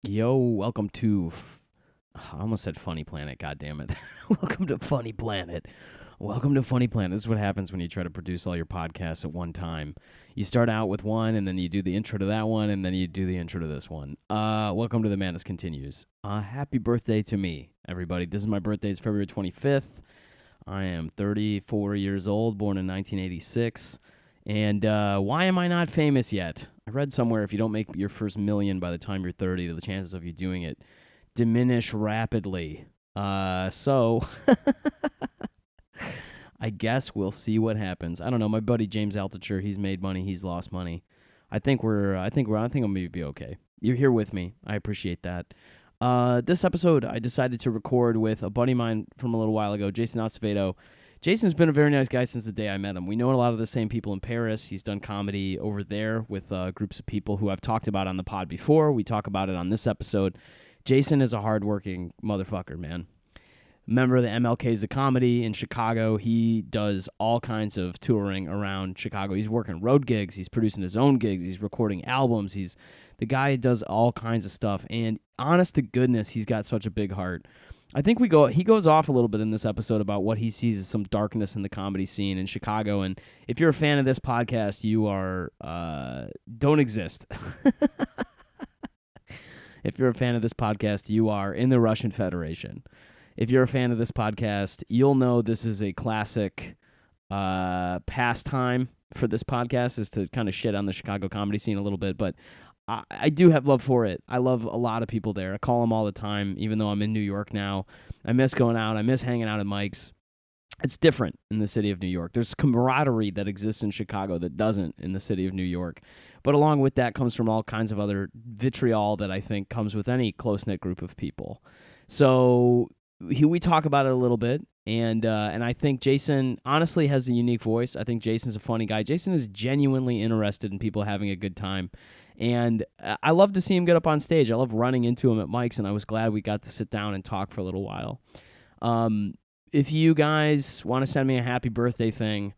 Yo, welcome to. I almost said Funny Planet. God damn it! Welcome to Funny Planet. Welcome to Funny Planet. This is what happens when you try to produce all your podcasts at one time. You start out with one, and then you do the intro to that one, and then you do the intro to this one. Welcome to The Madness Continues. Happy birthday to me, everybody. This is my birthday. It's February 25th. I am 34 years old, born in 1986. And why am I not famous yet? I read somewhere if you don't make your first million by the time you're 30, the chances of you doing it diminish rapidly. So I guess we'll see what happens. I don't know. My buddy James Altucher, he's made money, he's lost money. I think I'm gonna be okay. You're here with me. I appreciate that. This episode I decided to record with a buddy of mine from a little while ago, Jayson Acevedo. Jason's been a very nice guy since the day I met him. We know a lot of the same people in Paris. He's done comedy over there with groups of people who I've talked about on the pod before. We talk about it on this episode. Jason is a hardworking motherfucker, man. Member of the MLKs of Comedy in Chicago. He does all kinds of touring around Chicago. He's working road gigs. He's producing his own gigs. He's recording albums. The guy does all kinds of stuff. And honest to goodness, he's got such a big heart. I think he goes off a little bit in this episode about what he sees as some darkness in the comedy scene in Chicago. And if you're a fan of this podcast, you are don't exist. If you're a fan of this podcast, you are in the Russian Federation. If you're a fan of this podcast, you'll know this is a classic pastime for this podcast, is to kind of shit on the Chicago comedy scene a little bit. But I do have love for it. I love a lot of people there. I call them all the time, even though I'm in New York now. I miss going out. I miss hanging out at Mike's. It's different in the city of New York. There's camaraderie that exists in Chicago that doesn't in the city of New York. But along with that comes from all kinds of other vitriol that I think comes with any close-knit group of people. So we talk about it a little bit, and I think Jason honestly has a unique voice. I think Jason's a funny guy. Jason is genuinely interested in people having a good time. And I love to see him get up on stage. I love running into him at Mike's, and I was glad we got to sit down and talk for a little while. If you guys want to send me a happy birthday thing,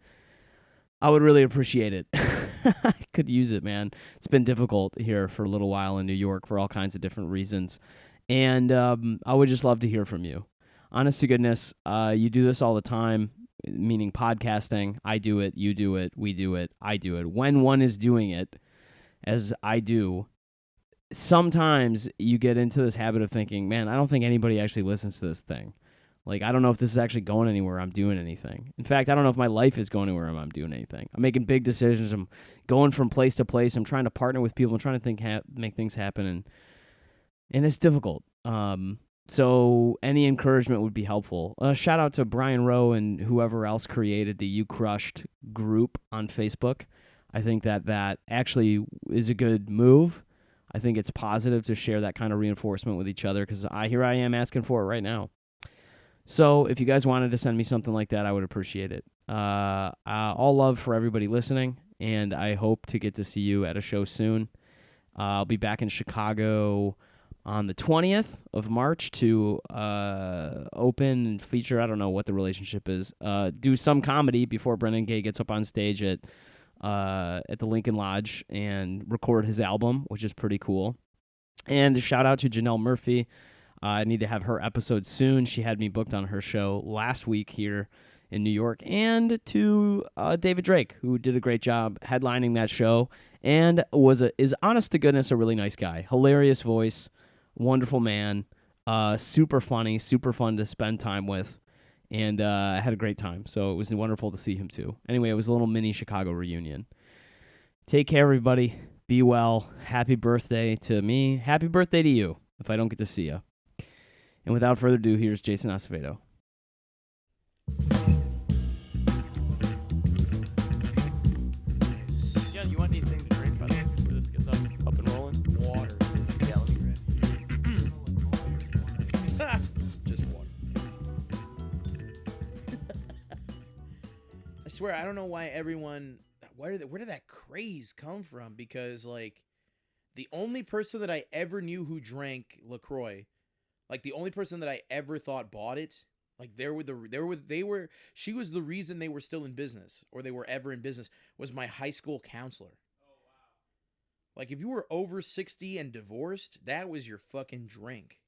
I would really appreciate it. I could use it, man. It's been difficult here for a little while in New York for all kinds of different reasons. And I would just love to hear from you. Honest to goodness, you do this all the time, meaning podcasting. I do it, you do it, we do it, I do it. When one is doing it, as I do, sometimes you get into this habit of thinking, man, I don't think anybody actually listens to this thing. Like, I don't know if this is actually going anywhere. I'm doing anything. In fact, I don't know if my life is going anywhere. I'm doing anything. I'm making big decisions. I'm going from place to place. I'm trying to partner with people. I'm trying to make things happen, and it's difficult. So any encouragement would be helpful. Shout out to Brian Rowe and whoever else created the You Crushed group on Facebook. I think that actually is a good move. I think it's positive to share that kind of reinforcement with each other, because here I am asking for it right now. So if you guys wanted to send me something like that, I would appreciate it. All love for everybody listening, and I hope to get to see you at a show soon. I'll be back in Chicago on the 20th of March to open and feature, I don't know what the relationship is, do some comedy before Brendan Gay gets up on stage at the Lincoln Lodge and record his album, which is pretty cool. And a shout out to Janelle Murphy. I need to have her episode soon. She had me booked on her show last week here in New York. And to David Drake, who did a great job headlining that show and is honest to goodness a really nice guy. Hilarious voice, wonderful man, super funny, super fun to spend time with. And I had a great time, so it was wonderful to see him too. Anyway, it was a little mini Chicago reunion. Take care, everybody. Be well. Happy birthday to me. Happy birthday to you, if I don't get to see you. And without further ado, here's Jayson Acevedo. Yeah, you want anything to drink, by the way, before this gets up and rolling? Water. Yeah, let me ready. Just water. I swear, I don't know why where did that craze come from? Because, like, the only person that I ever knew who drank Lacroix, like the only person that I ever thought bought it, like she was the reason they were still in business, or they were ever in business, was my high school counselor. Oh, wow. Like, if you were over 60 and divorced, that was your fucking drink.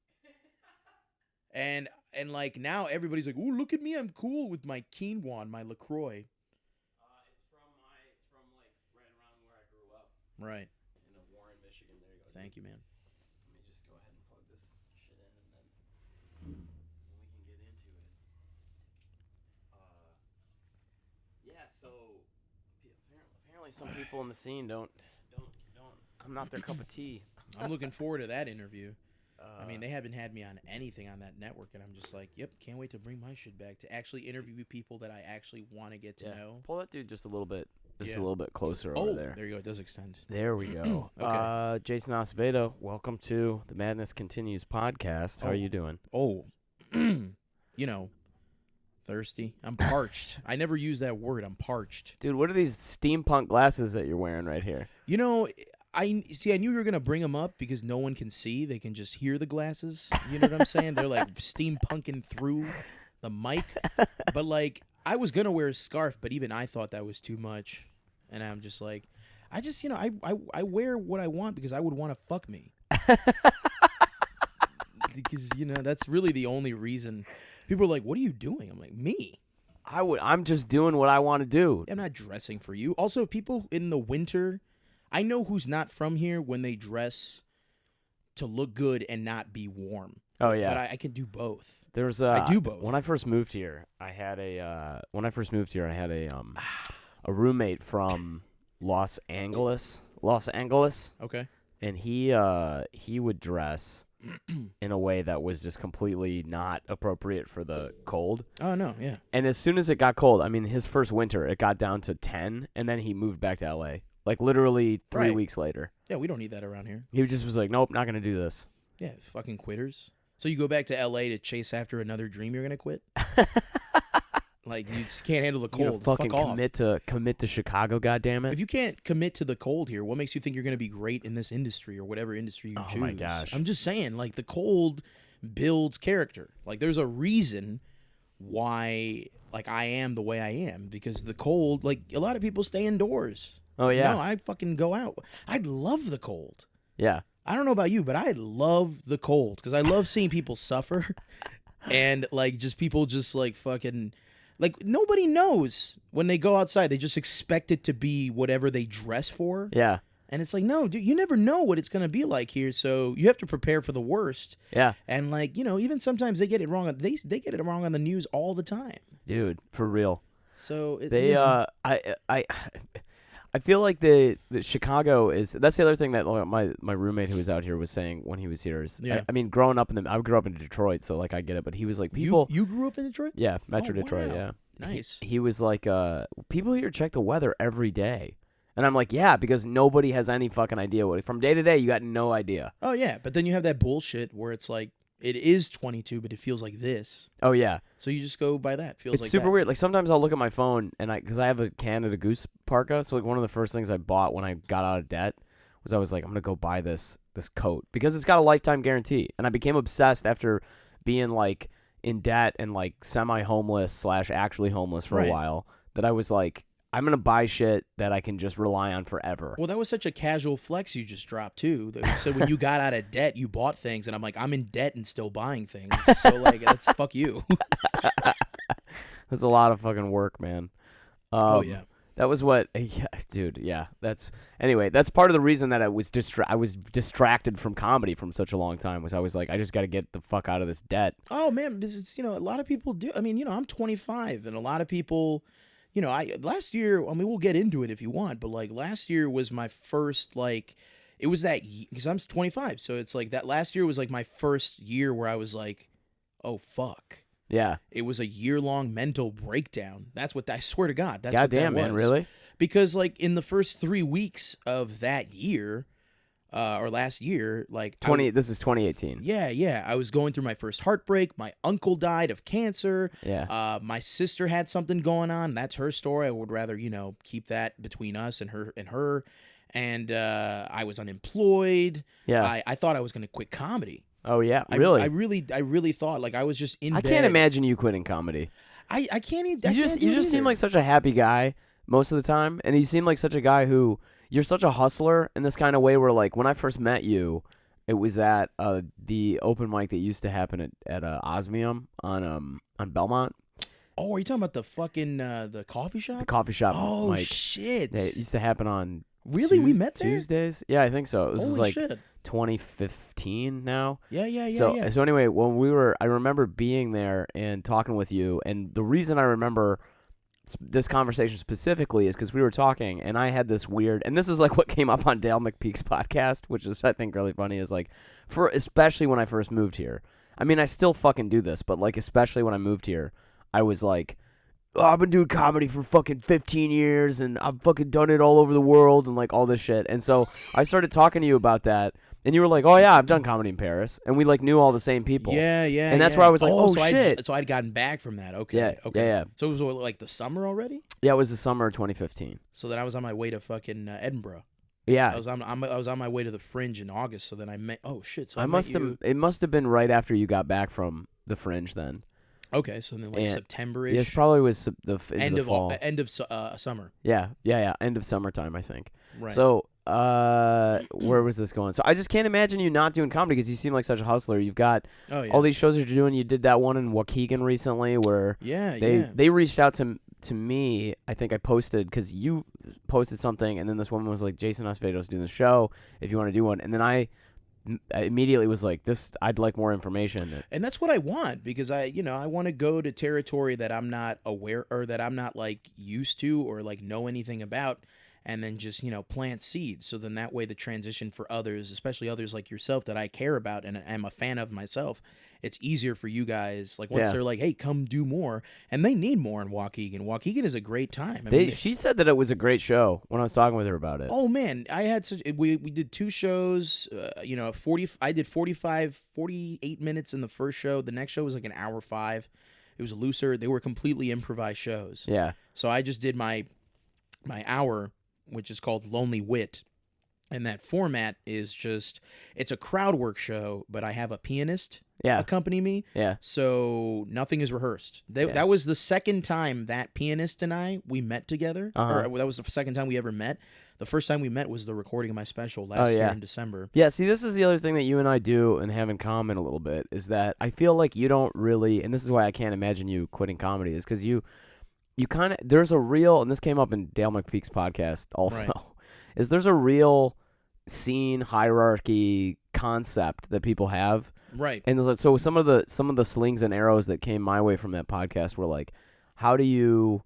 And like, now everybody's like, ooh, look at me, I'm cool with my quinoa and my Lacroix. It's from like right around where I grew up. Right. In Warren, Michigan. There you go. Thank you, man. Let me just go ahead and plug this shit in, and then we can get into it. Yeah. So apparently, some people in the scene don't. I'm not their cup of tea. I'm looking forward to that interview. I mean, they haven't had me on anything on that network, and I'm just like, yep, can't wait to bring my shit back to actually interview people that I actually want to get to know. Pull that dude just a little bit, a little bit closer over there. There you go. It does extend. There we go. Okay. Jayson Acevedo, welcome to the Madness Continues podcast. How are you doing? Oh, thirsty. I'm parched. I never use that word. I'm parched. Dude, what are these steampunk glasses that you're wearing right here? I knew you were going to bring them up because no one can see. They can just hear the glasses. You know what I'm saying? They're like steampunking through the mic. But like, I was going to wear a scarf, but even I thought that was too much. And I'm just like, I wear what I want because I would want to fuck me. Because, that's really the only reason. People are like, what are you doing? I'm like, me. I'm just doing what I want to do. I'm not dressing for you. Also, people in the winter, I know who's not from here when they dress to look good and not be warm. Oh yeah, but I can do both. I do both. When I first moved here, I had a roommate from Los Angeles. Okay. And he would dress in a way that was just completely not appropriate for the cold. Oh no, yeah. And as soon as it got cold, I mean, his first winter, it got down to 10, and then he moved back to L.A. Like literally 3 weeks later. Yeah, we don't need that around here. He just was like, nope, not gonna do this. Yeah, fucking quitters. So you go back to L.A. to chase after another dream you're gonna quit? Like, you just can't handle the cold. You fucking Fuck off. commit to Chicago, goddammit. If you can't commit to the cold here, what makes you think you're going to be great in this industry or whatever industry you choose? Oh, my gosh. I'm just saying, like, the cold builds character. Like, there's a reason why, like, I am the way I am. Because the cold, like, a lot of people stay indoors. Oh, yeah. No, I fucking go out. I'd love the cold. Yeah. I don't know about you, but I love the cold. Because I love seeing people suffer. And, like, just people just, like, fucking... Like, nobody knows when they go outside. They just expect it to be whatever they dress for. Yeah. And it's like, no, dude, you never know what it's going to be like here. So you have to prepare for the worst. Yeah. And, like, even sometimes they get it wrong. They get it wrong on the news all the time. Dude, for real. So I feel like the Chicago is. That's the other thing that my roommate who was out here was saying when he was here is. Yeah. I mean, growing up I grew up in Detroit, so like I get it. But he was like, people. You grew up in Detroit? Yeah, Metro Oh, Detroit. wow. Yeah. Nice. He was like, people here check the weather every day, and I'm like, yeah, because nobody has any fucking idea from day to day. You got no idea. Oh yeah, but then you have that bullshit where it's like it is 22, but it feels like this. Oh yeah. So you just go by that. Feels it's like super that. weird. Like sometimes I'll look at my phone and because I have a Canada Goose parka, so like one of the first things I bought when I got out of debt was I was like, I'm gonna go buy this coat because it's got a lifetime guarantee, and I became obsessed after being like in debt and like semi-homeless / actually homeless for a while that I was like, I'm gonna buy shit that I can just rely on forever. Well, that was such a casual flex you just dropped too. That you said when you got out of debt, you bought things, and I'm like, I'm in debt and still buying things. So like, that's fuck you. There's a lot of fucking work, man. Oh yeah. That was what, yeah, dude. Yeah, that's part of the reason that I was distracted from comedy from such a long time. Was I was like, I just got to get the fuck out of this debt. Oh man, because it's, a lot of people do. I mean, I'm 25, and a lot of people, last year. I mean, we'll get into it if you want, but like last year was my first like, it was that because I'm 25, so it's like that last year was like my first year where I was like, oh fuck. Yeah. It was a year-long mental breakdown. That's what I swear to God. That's Goddamn, what that man, was. really? Because like in the first 3 weeks of that year, or last year, like this is 2018. Yeah. I was going through my first heartbreak. My uncle died of cancer. Yeah. My sister had something going on. That's her story. I would rather, keep that between us and her. And I was unemployed. Yeah. I thought I was going to quit comedy. Oh yeah, really? I really thought like I was just in bed. I can't imagine you quitting comedy. I can't even. You just seem like such a happy guy most of the time, and you seem like such a guy who you're such a hustler in this kind of way where, like, when I first met you, it was at the open mic that used to happen at Osmium on Belmont. Oh, are you talking about the fucking the coffee shop? The coffee shop Oh mic. shit! Yeah, it used to happen on Really, we met there? Tuesdays. Yeah, I think so. It was Holy like shit! 2015 now. Yeah. So anyway, I remember being there and talking with you, and the reason I remember this conversation specifically is because we were talking, and I had this weird, and this is like what came up on Dale McPeak's podcast, which is I think really funny. Is like especially when I first moved here. I mean, I still fucking do this, but like especially when I moved here, I was like, oh, I've been doing comedy for fucking 15 years, and I've fucking done it all over the world, and like all this shit. And so I started talking to you about that, and you were like, oh yeah, I've done comedy in Paris, and we like knew all the same people. Yeah. And that's where I was like, oh so shit. So I'd gotten back from that. Okay. Yeah, Okay. yeah. So it was like the summer already. Yeah, it was the summer of 2015. So then I was on my way to fucking Edinburgh. Yeah, I was on my way to the Fringe in August. So then I met. Oh shit! So it must have been right after you got back from the Fringe then. Okay, so then like September-ish. Yes, probably was the end of fall. End of summer. Yeah, end of summertime, I think. Right. So, where was this going? So I just can't imagine you not doing comedy because you seem like such a hustler. You've got all these shows that you're doing. You did that one in Waukegan recently where they reached out to me. I think I posted because you posted something, and then this woman was like, Jayson Acevedo's doing the show if you want to do one. And then I immediately was like, I'd like more information. And that's what I want because I want to go to territory that I'm not aware or that I'm not like used to or like know anything about, and then just plant seeds. So then that way the transition for others, especially others like yourself that I care about and am a fan of myself, it's easier for you guys. Like once they're like, hey, come do more, and they need more in Waukegan. Waukegan is a great time. She said that it was a great show when I was talking with her about it. Oh man, I had we did 2 shows. I did 48 minutes in the first show. The next show was like an hour 5. It was looser. They were completely improvised shows. Yeah. So I just did my hour, which is called Lonely Wit. And that format is it's a crowd work show, but I have a pianist accompany me. Yeah. So nothing is rehearsed. That was the second time that pianist and we met together. Or that was the second time we ever met. The first time we met was the recording of my special last year in December. Yeah, see, this is the other thing that you and I do and have in common a little bit is that I feel like you don't really, and this is why I can't imagine you quitting comedy, is because you kind of, there's a real, and this came up in Dale McPeak's podcast also, is there's a real scene hierarchy concept that people have. Right. And so some of the slings and arrows that came my way from that podcast were like, how do you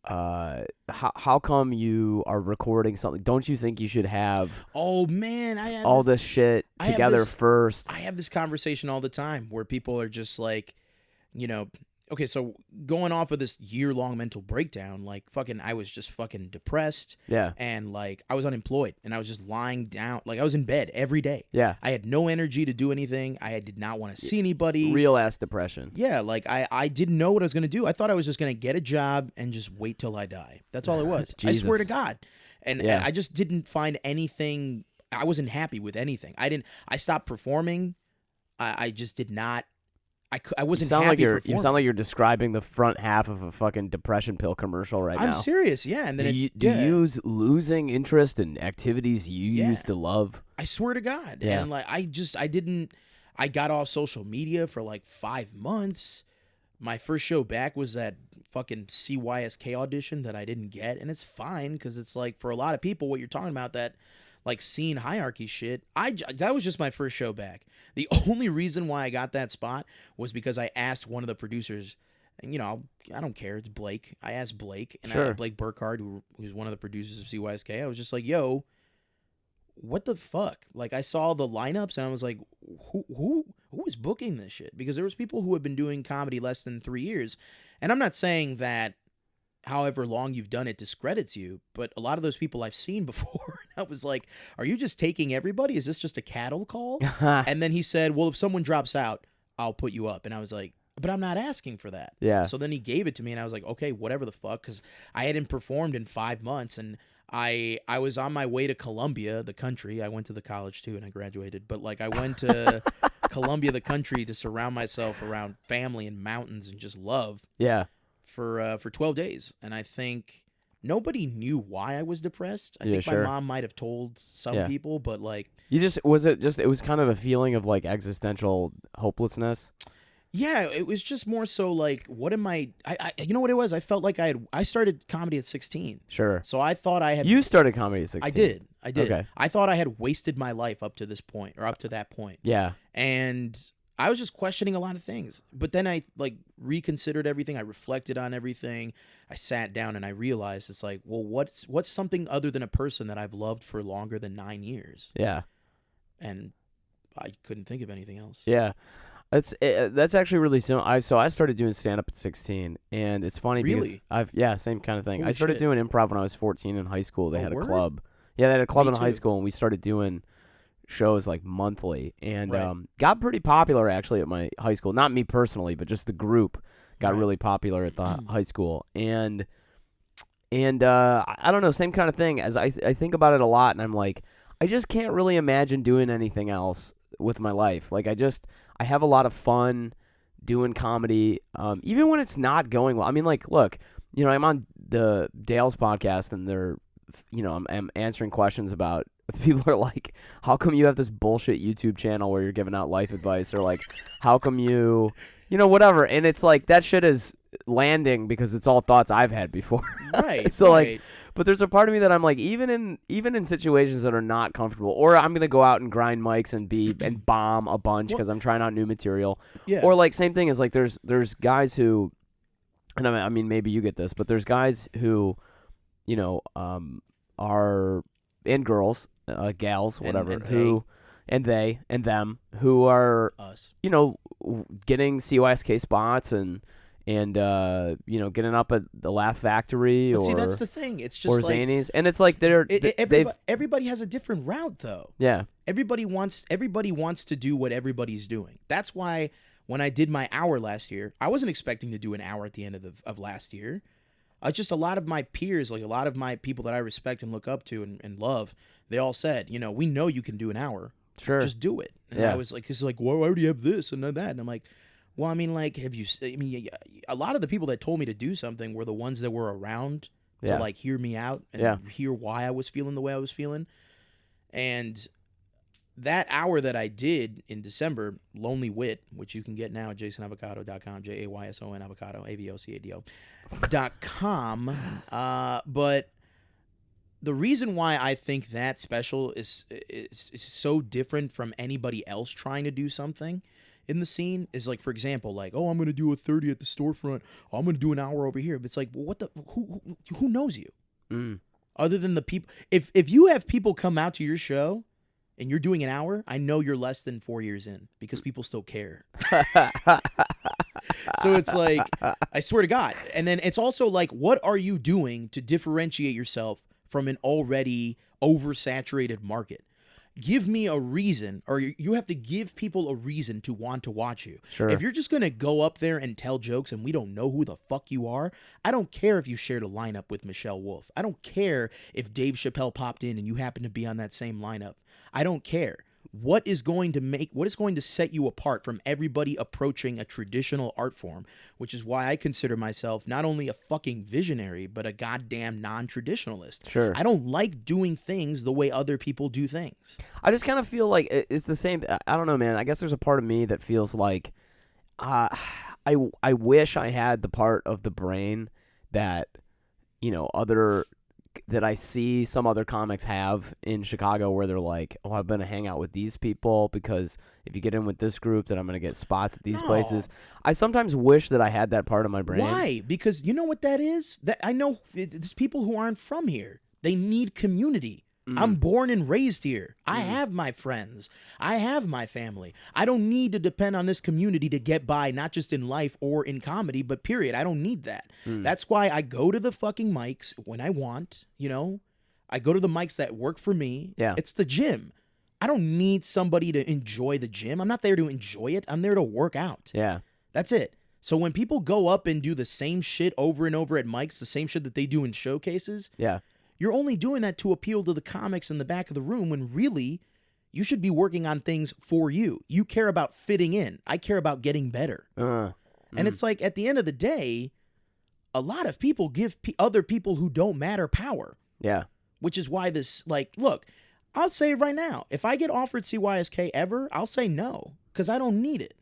how come you are recording something? Don't you think you should have all this shit together first? I have this conversation all the time where people are just like, okay, so going off of this year-long mental breakdown, like I was just fucking depressed. Yeah. And like I was unemployed and I was just lying down. Like I was in bed every day. Yeah. I had no energy to do anything. I did not want to see anybody. Real ass depression. Yeah, like I didn't know what I was going to do. I thought I was just going to get a job and just wait till I die. That's all it was. I swear to God. And I just didn't find anything. I wasn't happy with anything. I stopped performing. I just did not. I wasn't happy performing. You sound like you're describing the front half of a fucking depression pill commercial now. I'm serious, yeah. And then do you losing interest in activities you used to love? I swear to God. Yeah. And like I got off social media for like 5 months. My first show back was that fucking CYSK audition that I didn't get, and it's fine because it's like for a lot of people what you're talking about, that like scene hierarchy shit. That was just my first show back. The only reason why I got that spot was because I asked one of the producers, and I don't care, it's Blake. I asked Blake, and I had Blake Burkhardt, who's one of the producers of CYSK. I was just like, yo, what the fuck? Like I saw the lineups and I was like, who is booking this shit? Because there was people who have been doing comedy less than 3 years. And I'm not saying that however long you've done it discredits you, but a lot of those people I've seen before. I was like, are you just taking everybody? Is this just a cattle call? And then he said, well, if someone drops out, I'll put you up. And I was like, but I'm not asking for that. Yeah. So then he gave it to me and I was like, okay, whatever the fuck. Because I hadn't performed in 5 months and I was on my way to Columbia, the country. I went to the college too and I graduated. But like I went to Columbia, the country, to surround myself around family and mountains and just love. Yeah. For 12 days. And I think nobody knew why I was depressed. I think sure. my mom might have told some people, but like, it was kind of a feeling of like existential hopelessness. yeah, it was just more so like, what am I you know what it was? I felt like I started comedy at 16. Sure. So I thought I had. You started comedy at 16. I did. Okay. I thought I had wasted my life up to this point, or up to that point. Yeah. And I was just questioning a lot of things. But then I like reconsidered everything. I reflected on everything. I sat down and I realized it's like, well, what's something other than a person that I've loved for longer than 9 years? Yeah. And I couldn't think of anything else. Yeah. That's actually really similar. So I started doing stand up at 16, and it's funny Really? because same kind of thing. Holy I started shit. doing improv when I was 14 in high school. They Oh, had a word? club. Yeah, they had a club Me in high too. school, and we started doing shows like monthly, and Right. got pretty popular actually at my high school. Not me personally, but just the group got Right. really popular at the high school, and I don't know, same kind of thing. As I think about it a lot, and I'm like, I just can't really imagine doing anything else with my life. Like I have a lot of fun doing comedy, even when it's not going well. I mean, like, look, I'm on the Dale's podcast, and they're, I'm answering questions about. People are like, how come you have this bullshit YouTube channel where you're giving out life advice? Or like, how come you whatever. And it's like, that shit is landing because it's all thoughts I've had before. Right. So right. like, but there's a part of me that I'm like, even in situations that are not comfortable, or I'm gonna go out and grind mics and bomb a bunch because I'm trying out new material. Yeah. Or like, same thing is like, there's guys who, and I mean maybe you get this, but there's guys who, are, and girls, gals, whatever, and they and them who are Us. getting CYSK spots and getting up at the Laugh Factory, But or see, that's the thing. It's just or like Zanies, and it's like everybody has a different route, though. yeah. Everybody wants to do what everybody's doing. That's why when I did my hour last year, I wasn't expecting to do an hour at the end of last year. Just a lot of my peers, like a lot of my people that I respect and look up to and love, they all said, we know you can do an hour. Sure. Just do it. And Yeah. I was like, it's like, well, I already have this and that. And I'm like, well, I mean, like, a lot of the people that told me to do something were the ones that were around Yeah. to like hear me out and hear why I was feeling the way I was feeling. And that hour that I did in December, Lonely Wit, which you can get now at jasonavocado.com, JAYSON avocado, AVOCADO.com. But the reason why I think that special is so different from anybody else trying to do something in the scene is like, for example, like, oh, I'm going to do a 30 at the storefront. Oh, I'm going to do an hour over here. But it's like, well, who knows you? Other than the people. If you have people come out to your show and you're doing an hour, I know you're less than 4 years in because people still care. So it's like, I swear to God. And then it's also like, what are you doing to differentiate yourself from an already oversaturated market? Give me a reason, or you have to give people a reason to want to watch you. Sure. If you're just going to go up there and tell jokes and we don't know who the fuck you are, I don't care if you shared a lineup with Michelle Wolf. I don't care if Dave Chappelle popped in and you happen to be on that same lineup. I don't care. What is going to set you apart from everybody approaching a traditional art form, which is why I consider myself not only a fucking visionary, but a goddamn non-traditionalist. Sure. I don't like doing things the way other people do things. I just kind of feel like it's the same. I don't know, man. I guess there's a part of me that feels like I wish I had the part of the brain that that I see some other comics have in Chicago, where they're like, oh, I'm going to hang out with these people because if you get in with this group, then I'm going to get spots at these places. I sometimes wish that I had that part of my brain. Why? Because you know what that is? That I know there's people who aren't from here. They need community. I'm born and raised here. I have my friends. I have my family. I don't need to depend on this community to get by, not just in life or in comedy, but period. I don't need that. That's why I go to the fucking mics when I want, I go to the mics that work for me. Yeah. It's the gym. I don't need somebody to enjoy the gym. I'm not there to enjoy it. I'm there to work out. Yeah. That's it. So when people go up and do the same shit over and over at mics, the same shit that they do in showcases, Yeah. you're only doing that to appeal to the comics in the back of the room when really you should be working on things for you. You care about fitting in. I care about getting better. And it's like, at the end of the day, a lot of people give other people who don't matter power. Yeah. Which is why this, like, look, I'll say it right now. If I get offered CYSK ever, I'll say no because I don't need it.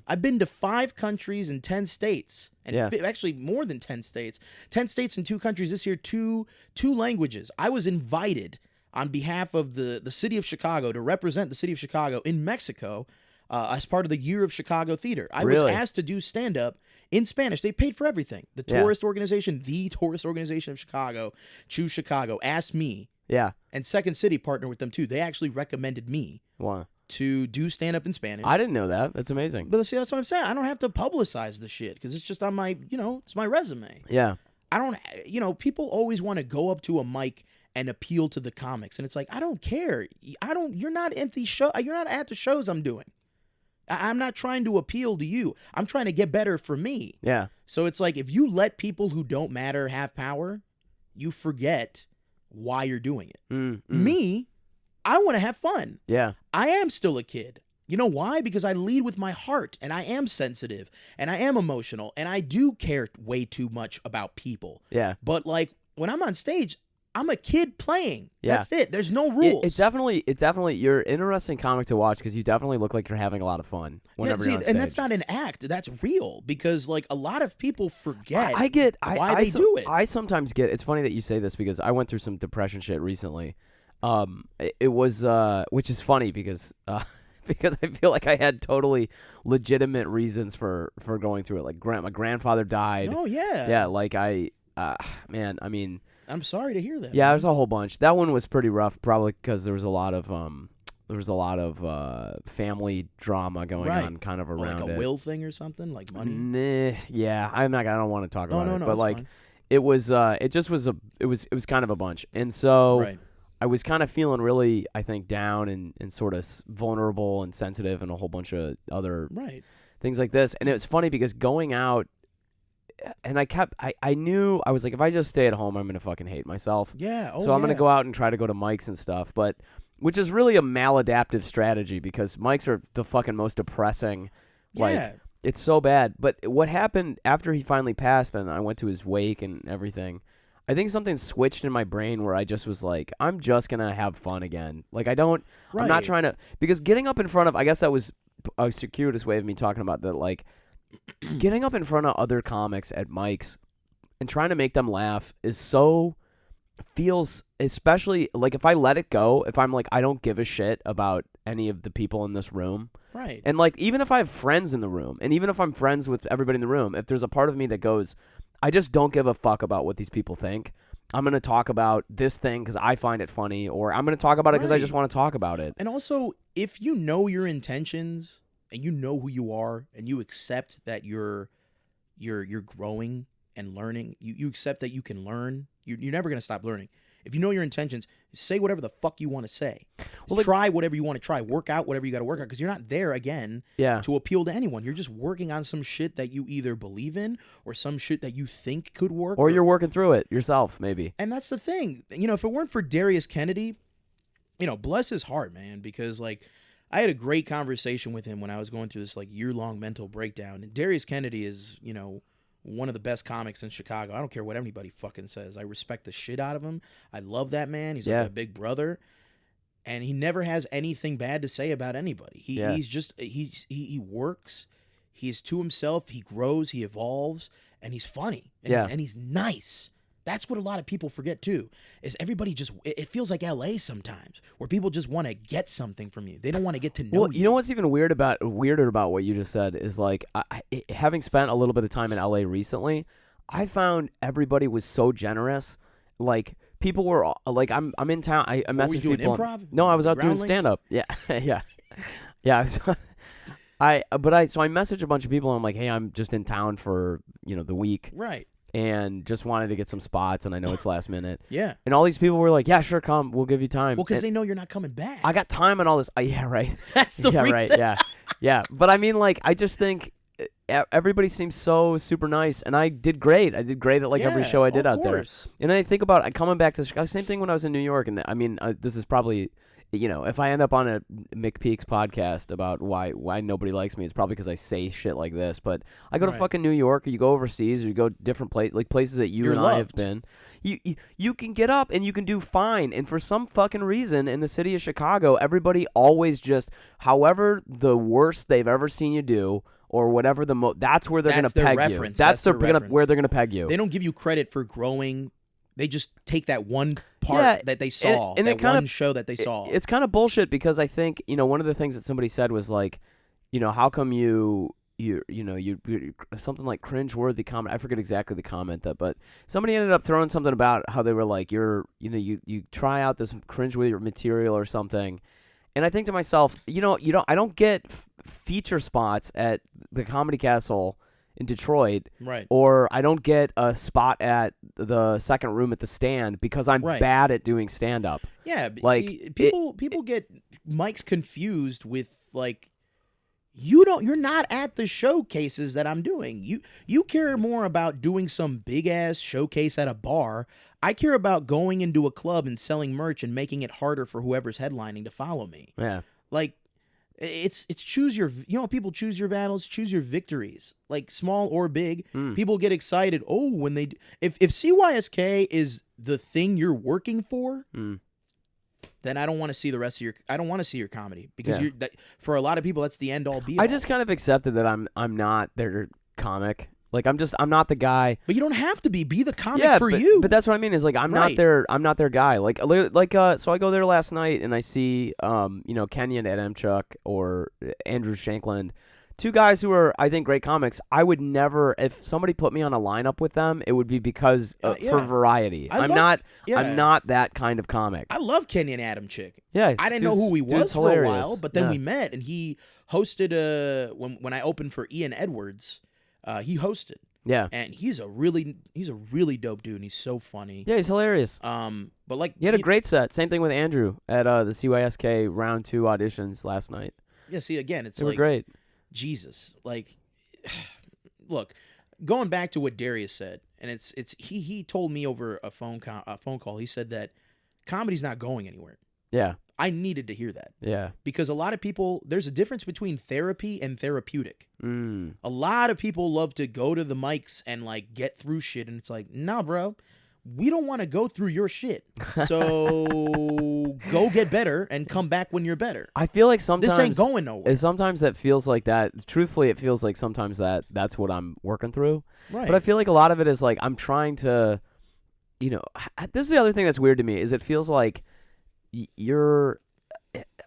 I've been to 5 countries and 10 states. And actually more than 10 states. 10 states and 2 countries this year, two languages. I was invited on behalf of the city of Chicago to represent the city of Chicago in Mexico as part of the Year of Chicago Theater. I was asked to do stand-up in Spanish. They paid for everything. The tourist organization of Chicago, Choose Chicago, asked me. Yeah. And Second City partnered with them too. They actually recommended me to do stand-up in Spanish. I didn't know that. That's amazing. But see, that's what I'm saying. I don't have to publicize the shit because it's just on my, it's my resume. Yeah. I don't, people always want to go up to a mic and appeal to the comics. And it's like, I don't care. You're not at the show. You're not at the shows I'm doing. I'm not trying to appeal to you. I'm trying to get better for me. Yeah. So it's like if you let people who don't matter have power, you forget why you're doing it. Me, I want to have fun. Yeah. I am still a kid. You know why? Because I lead with my heart and I am sensitive and I am emotional and I do care way too much about people. Yeah. But like when I'm on stage, I'm a kid playing. Yeah. That's it. There's no rules. It's definitely you're an interesting comic to watch because you definitely look like you're having a lot of fun whenever you're on stage. And that's not an act. That's real because like a lot of people forget why they do it. I sometimes get. It's funny that you say this because I went through some depression shit recently. It was which is funny because because I feel like I had totally legitimate reasons for going through it. Like my grandfather died. Oh yeah. Yeah. Like man. I mean. I'm sorry to hear that. Yeah, there's a whole bunch. That one was pretty rough, probably because there was a lot of family drama going on, kind of around like it. A will thing or something, like money. Yeah, I don't want to talk about it, but like, fine. It was it was kind of a bunch, and so I was kind of feeling really, I think, down and sort of vulnerable and sensitive, and a whole bunch of other things like this. And it was funny because going out. And I knew, I was like, if I just stay at home, I'm going to fucking hate myself. Yeah. So I'm going to go out and try to go to mics and stuff, which is really a maladaptive strategy because mics are the fucking most depressing. Like, it's so bad. But what happened after he finally passed and I went to his wake and everything, I think something switched in my brain where I just was like, I'm just going to have fun again. Like, I'm not trying to, because getting up in front of, I guess that was a circuitous way of me talking about that, like, getting up in front of other comics at mics and trying to make them laugh feels, especially like if I let it go, if I'm like, I don't give a shit about any of the people in this room. Right. And like, even if I have friends in the room and even if I'm friends with everybody in the room, if there's a part of me that goes, I just don't give a fuck about what these people think. I'm going to talk about this thing because I find it funny, or I'm going to talk about it because I just want to talk about it. And also, if you know your intentions and you know who you are, and you accept that you're growing and learning, you accept that you can learn. You're never gonna stop learning. If you know your intentions, say whatever the fuck you want to say. Well, try whatever you want to try. Work out whatever you got to work out because you're not there again to appeal to anyone. You're just working on some shit that you either believe in or some shit that you think could work. Or you're working through it yourself, maybe. And that's the thing. If it weren't for Darius Kennedy, bless his heart, man, because like. I had a great conversation with him when I was going through this like year-long mental breakdown. And Darius Kennedy is, one of the best comics in Chicago. I don't care what anybody fucking says. I respect the shit out of him. I love that man. He's like a big brother. And he never has anything bad to say about anybody. He works. He's to himself. He grows. He evolves. And he's funny. And he's nice. That's what a lot of people forget too, is everybody just, it feels like LA sometimes, where people just want to get something from you. They don't want to get to know you. You know what's even weirder about what you just said is like, having spent a little bit of time in LA recently, I found everybody was so generous. Like people were like, I'm in town. I messaged people. Improv? No, I was out doing stand up. Yeah. Yeah. So I messaged a bunch of people and I'm like, hey, I'm just in town for, the week. Right. And just wanted to get some spots, and I know it's last minute. Yeah. And all these people were like, yeah, sure, come. We'll give you time. Well, because they know you're not coming back. I got time and all this. Yeah, right. That's the reason. Right, yeah. Yeah. But I mean, like, I just think everybody seems so super nice, and I did great. I did great at, like, every show I did out there. And then I think about coming back to Chicago. Same thing when I was in New York, and I mean, this is probably if I end up on a McPeak's podcast about why nobody likes me, it's probably because I say shit like this. But I go to Right. fucking New York, or you go overseas, or you go different places that you You're and I have loved. been. You can get up and you can do fine. And for some fucking reason, in the city of Chicago, everybody always just, however the worst they've ever seen you do, or whatever that's where they're gonna That's their peg reference. you. That's their reference. Where they're gonna peg you. They don't give you credit for growing. They just take that one part that they saw, and that one show that they saw. It's kind of bullshit because I think one of the things that somebody said was like, how come you something like cringe-worthy comment. I forget exactly the comment but somebody ended up throwing something about how they were like, you try out this cringe-worthy material or something, and I think to myself, I don't get feature spots at the Comedy Castle in Detroit, right? Or I don't get a spot at the second room at the Stand because I'm bad at doing stand-up. Yeah, but like see, people get mics confused with like, you're not at the showcases that I'm doing. You care more about doing some big ass showcase at a bar. I care about going into a club and selling merch and making it harder for whoever's headlining to follow me. Yeah, like. It's choose your, people choose your battles, choose your victories, like small or big. People get excited. Oh, when they, if CYSK is the thing you're working for, then I don't want to see the rest of I don't want to see your comedy because for a lot of people, that's the end all be all. I just kind of accepted that I'm not their comic. Like I'm not the guy. But you don't have to be the comic for you. But that's what I mean is like I'm not their guy. Like so I go there last night and I see Kenyon Adamchuk or Andrew Shankland, two guys who are I think great comics. I would never, if somebody put me on a lineup with them, it would be because for variety. I'm not that kind of comic. I love Kenyon Adamchuk. Yeah, I didn't know who he was for hilarious. a while, but then we met and he hosted when I opened for Ian Edwards. He hosted. Yeah. And he's a really dope dude and he's so funny. Yeah, he's hilarious. But like he had a great set. Same thing with Andrew at the CYSK round 2 auditions last night. Yeah, see again, it's they like were great. Jesus. Like look, going back to what Darius said, and he told me over a phone call, he said that comedy's not going anywhere. Yeah. I needed to hear that. Yeah. Because a lot of people, there's a difference between therapy and therapeutic. A lot of people love to go to the mics and like get through shit. And it's like, nah, bro, we don't want to go through your shit. So go get better and come back when you're better. I feel like sometimes this ain't going nowhere. Sometimes that feels like that. Truthfully, it feels like sometimes that's what I'm working through. Right. But I feel like a lot of it is like I'm trying to, this is the other thing that's weird to me is it feels like you're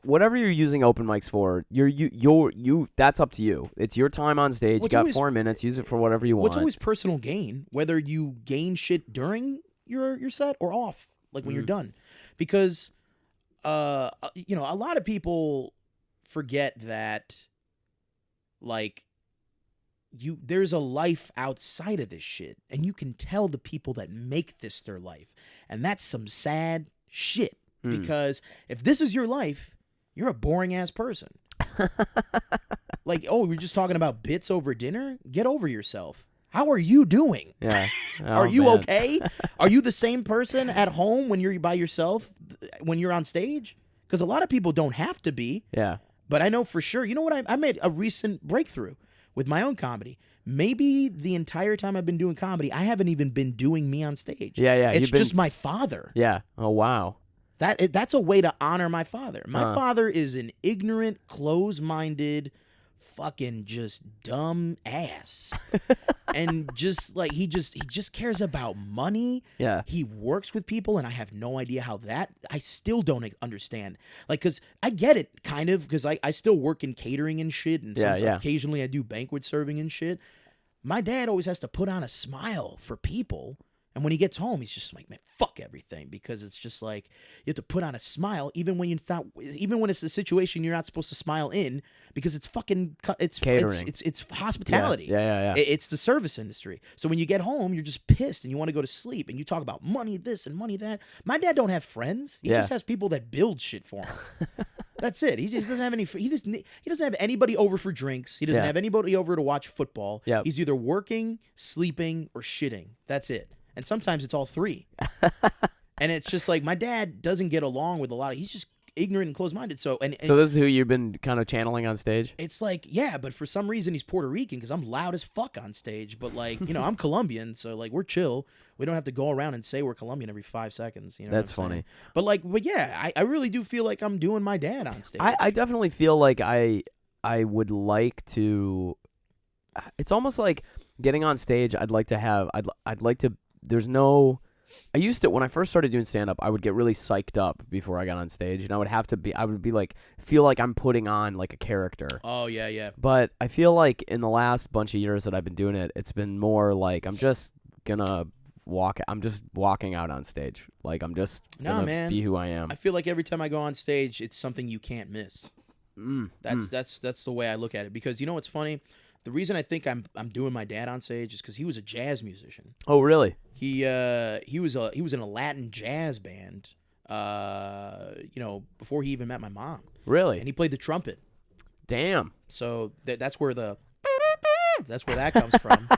whatever you're using open mics for, you that's up to you. It's your time on stage. You got 4 minutes. Use it for whatever you want. What's always personal gain, whether you gain shit during your set or off, like when you're done, because a lot of people forget that like there's a life outside of this shit, and you can tell the people that make this their life, and that's some sad shit. Because if this is your life, you're a boring ass person. Like, oh, we're just talking about bits over dinner? Get over yourself. How are you doing? Yeah. Are you okay? Are you the same person at home when you're by yourself, when you're on stage? Because a lot of people don't have to be. Yeah. But I know for sure. You know what? I made a recent breakthrough with my own comedy. Maybe the entire time I've been doing comedy, I haven't even been doing me on stage. Yeah. It's just my father. Yeah. Oh, wow. That's a way to honor my father. My father is an ignorant, close-minded, fucking just dumb ass. And just like he just cares about money. Yeah. He works with people and I have no idea how I still don't understand. Like, cuz I get it kind of, cuz I still work in catering and shit, and occasionally I do banquet serving and shit. My dad always has to put on a smile for people. And when he gets home, he's just like, man, fuck everything, because it's just like you have to put on a smile even when it's a situation you're not supposed to smile in, because it's fucking catering. It's hospitality. Yeah. It's the service industry. So when you get home, you're just pissed and you want to go to sleep and you talk about money this and money that. My dad don't have friends. He just has people that build shit for him. That's it. He just doesn't have any. He doesn't have anybody over for drinks. He doesn't have anybody over to watch football. Yep. He's either working, sleeping, or shitting. That's it. And sometimes it's all three. And it's just like my dad doesn't get along with a lot of. He's just ignorant and closed-minded. So So this is who you've been kind of channeling on stage? it's like, yeah, but for some reason he's Puerto Rican because I'm loud as fuck on stage. But like, I'm Colombian, so like we're chill. We don't have to go around and say we're Colombian every 5 seconds. You know, That's what I'm funny. saying? But yeah, I really do feel like I'm doing my dad on stage. I definitely feel like I would like to. It's almost like getting on stage. I'd like to. There's no. I used to, when I first started doing stand-up, I would get really psyched up before I got on stage, and I would be like, feel like I'm putting on like a character. Oh, yeah. But I feel like in the last bunch of years that I've been doing it, it's been more like I'm just walking out on stage. Like I'm just gonna be who I am. I feel like every time I go on stage, it's something you can't miss. That's the way I look at it. Because you know what's funny? The reason I think I'm doing my dad on stage is because he was a jazz musician. Oh, really? He was in a Latin jazz band. Before he even met my mom. Really? And he played the trumpet. Damn. So that's where that comes from.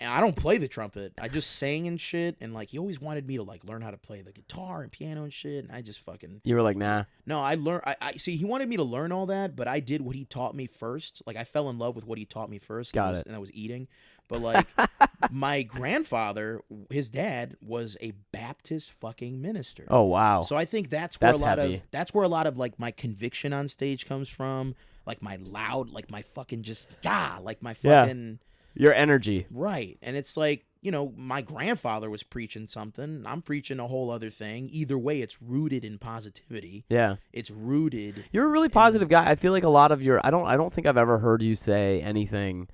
And I don't play the trumpet. I just sang and shit. And like he always wanted me to like learn how to play the guitar and piano and shit. And I just fucking. You were like, nah. No, I learned. I see. He wanted me to learn all that, but I did what he taught me first. Like I fell in love with what he taught me first. Got it. And I was eating. But like my grandfather, his dad was a Baptist fucking minister. Oh wow. So I think that's where heavy. That's where a lot of like my conviction on stage comes from. Like my loud, like my fucking just like my fucking. Your energy. Right. And it's like, my grandfather was preaching something. I'm preaching a whole other thing. Either way, it's rooted in positivity. Yeah. It's rooted. You're a really positive guy. I feel like a lot of I don't think I've ever heard you say anything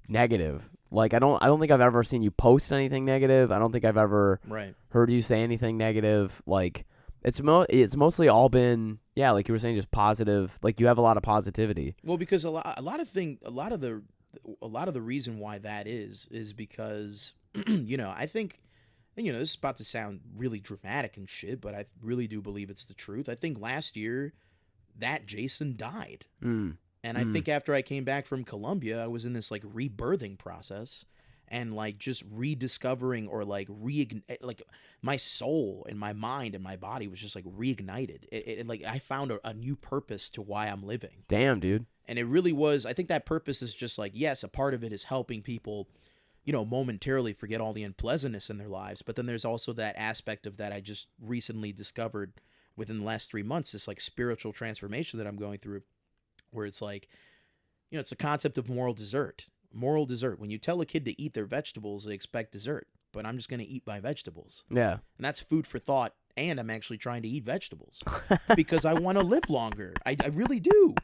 negative. Like I don't think I've ever seen you post anything negative. I don't think I've ever heard you say anything negative. Like it's mostly all been like you were saying, just positive. Like you have a lot of positivity. Well, because a lot of the reason why that is because I think this is about to sound really dramatic and shit, but I really do believe it's the truth. I think last year that Jayson died. And I think after I came back from Colombia, I was in this like rebirthing process and like just rediscovering or like like my soul and my mind and my body was just like reignited. It like I found a new purpose to why I'm living. Damn, dude. And it really was. I think that purpose is just like, yes, a part of it is helping people, momentarily forget all the unpleasantness in their lives. But then there's also that aspect of that I just recently discovered within the last 3 months, this like spiritual transformation that I'm going through, where it's like, it's a concept of moral dessert. Moral dessert. When you tell a kid to eat their vegetables, they expect dessert. But I'm just going to eat my vegetables. Yeah. And that's food for thought. And I'm actually trying to eat vegetables because I want to live longer. I really do.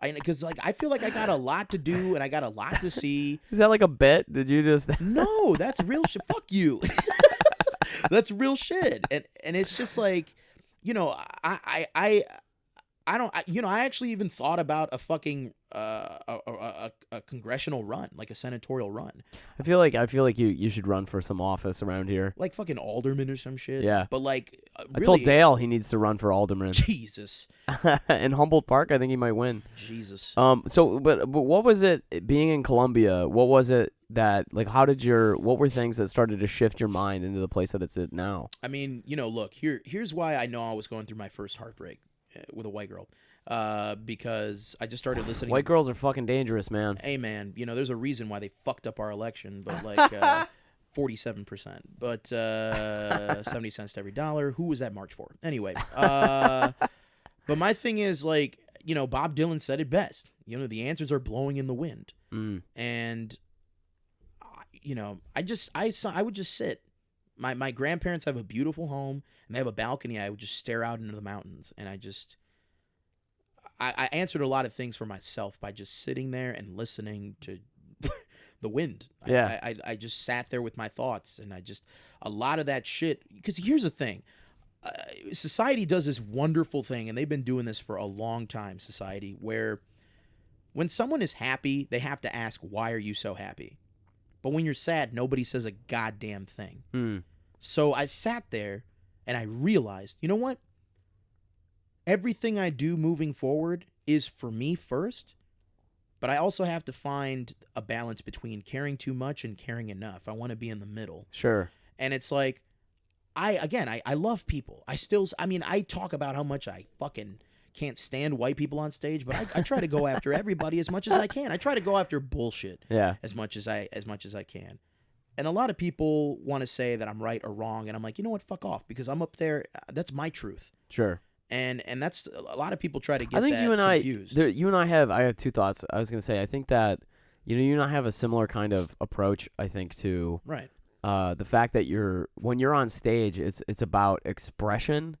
Because like I feel like I got a lot to do and I got a lot to see. Is that like a bit? Did you just? No, that's real shit. Fuck you. That's real shit. And it's just like, I actually even thought about a fucking a congressional run, like a senatorial run. I feel like you should run for some office around here, like fucking alderman or some shit. Yeah, but like I told Dale he needs to run for alderman. Jesus. In Humboldt Park, I think he might win. Jesus. So, but what was it being in Colombia? What was it that like? What were things that started to shift your mind into the place that it's at now? I mean, look, here's why I know I was going through my first heartbreak with a white girl. Because I just started listening. White girls are fucking dangerous, man. Hey, man, there's a reason why they fucked up our election, but like 47%, but 70 cents to every dollar. Who was that march for? Anyway, but my thing is like, Bob Dylan said it best. The answers are blowing in the wind, and I would just sit. My grandparents have a beautiful home and they have a balcony. I would just stare out into the mountains, and I answered a lot of things for myself by just sitting there and listening to the wind. Yeah. I just sat there with my thoughts, and a lot of that shit. Because here's the thing. Society does this wonderful thing, and they've been doing this for a long time, society, where when someone is happy, they have to ask, why are you so happy? But when you're sad, nobody says a goddamn thing. So I sat there, and I realized, you know what? Everything I do moving forward is for me first, but I also have to find a balance between caring too much and caring enough. I want to be in the middle. Sure. And it's like, I love people. I talk about how much I fucking can't stand white people on stage, but I try to go after everybody as much as I can. I try to go after bullshit as much as I can. And a lot of people want to say that I'm right or wrong, and I'm like, you know what, fuck off, because I'm up there. That's my truth. Sure. And that's a lot of people try to get. I think that you and confused. I have two thoughts. I was gonna say I think that you and I have a similar kind of approach. I think to right. The fact that when you're on stage, it's about expression.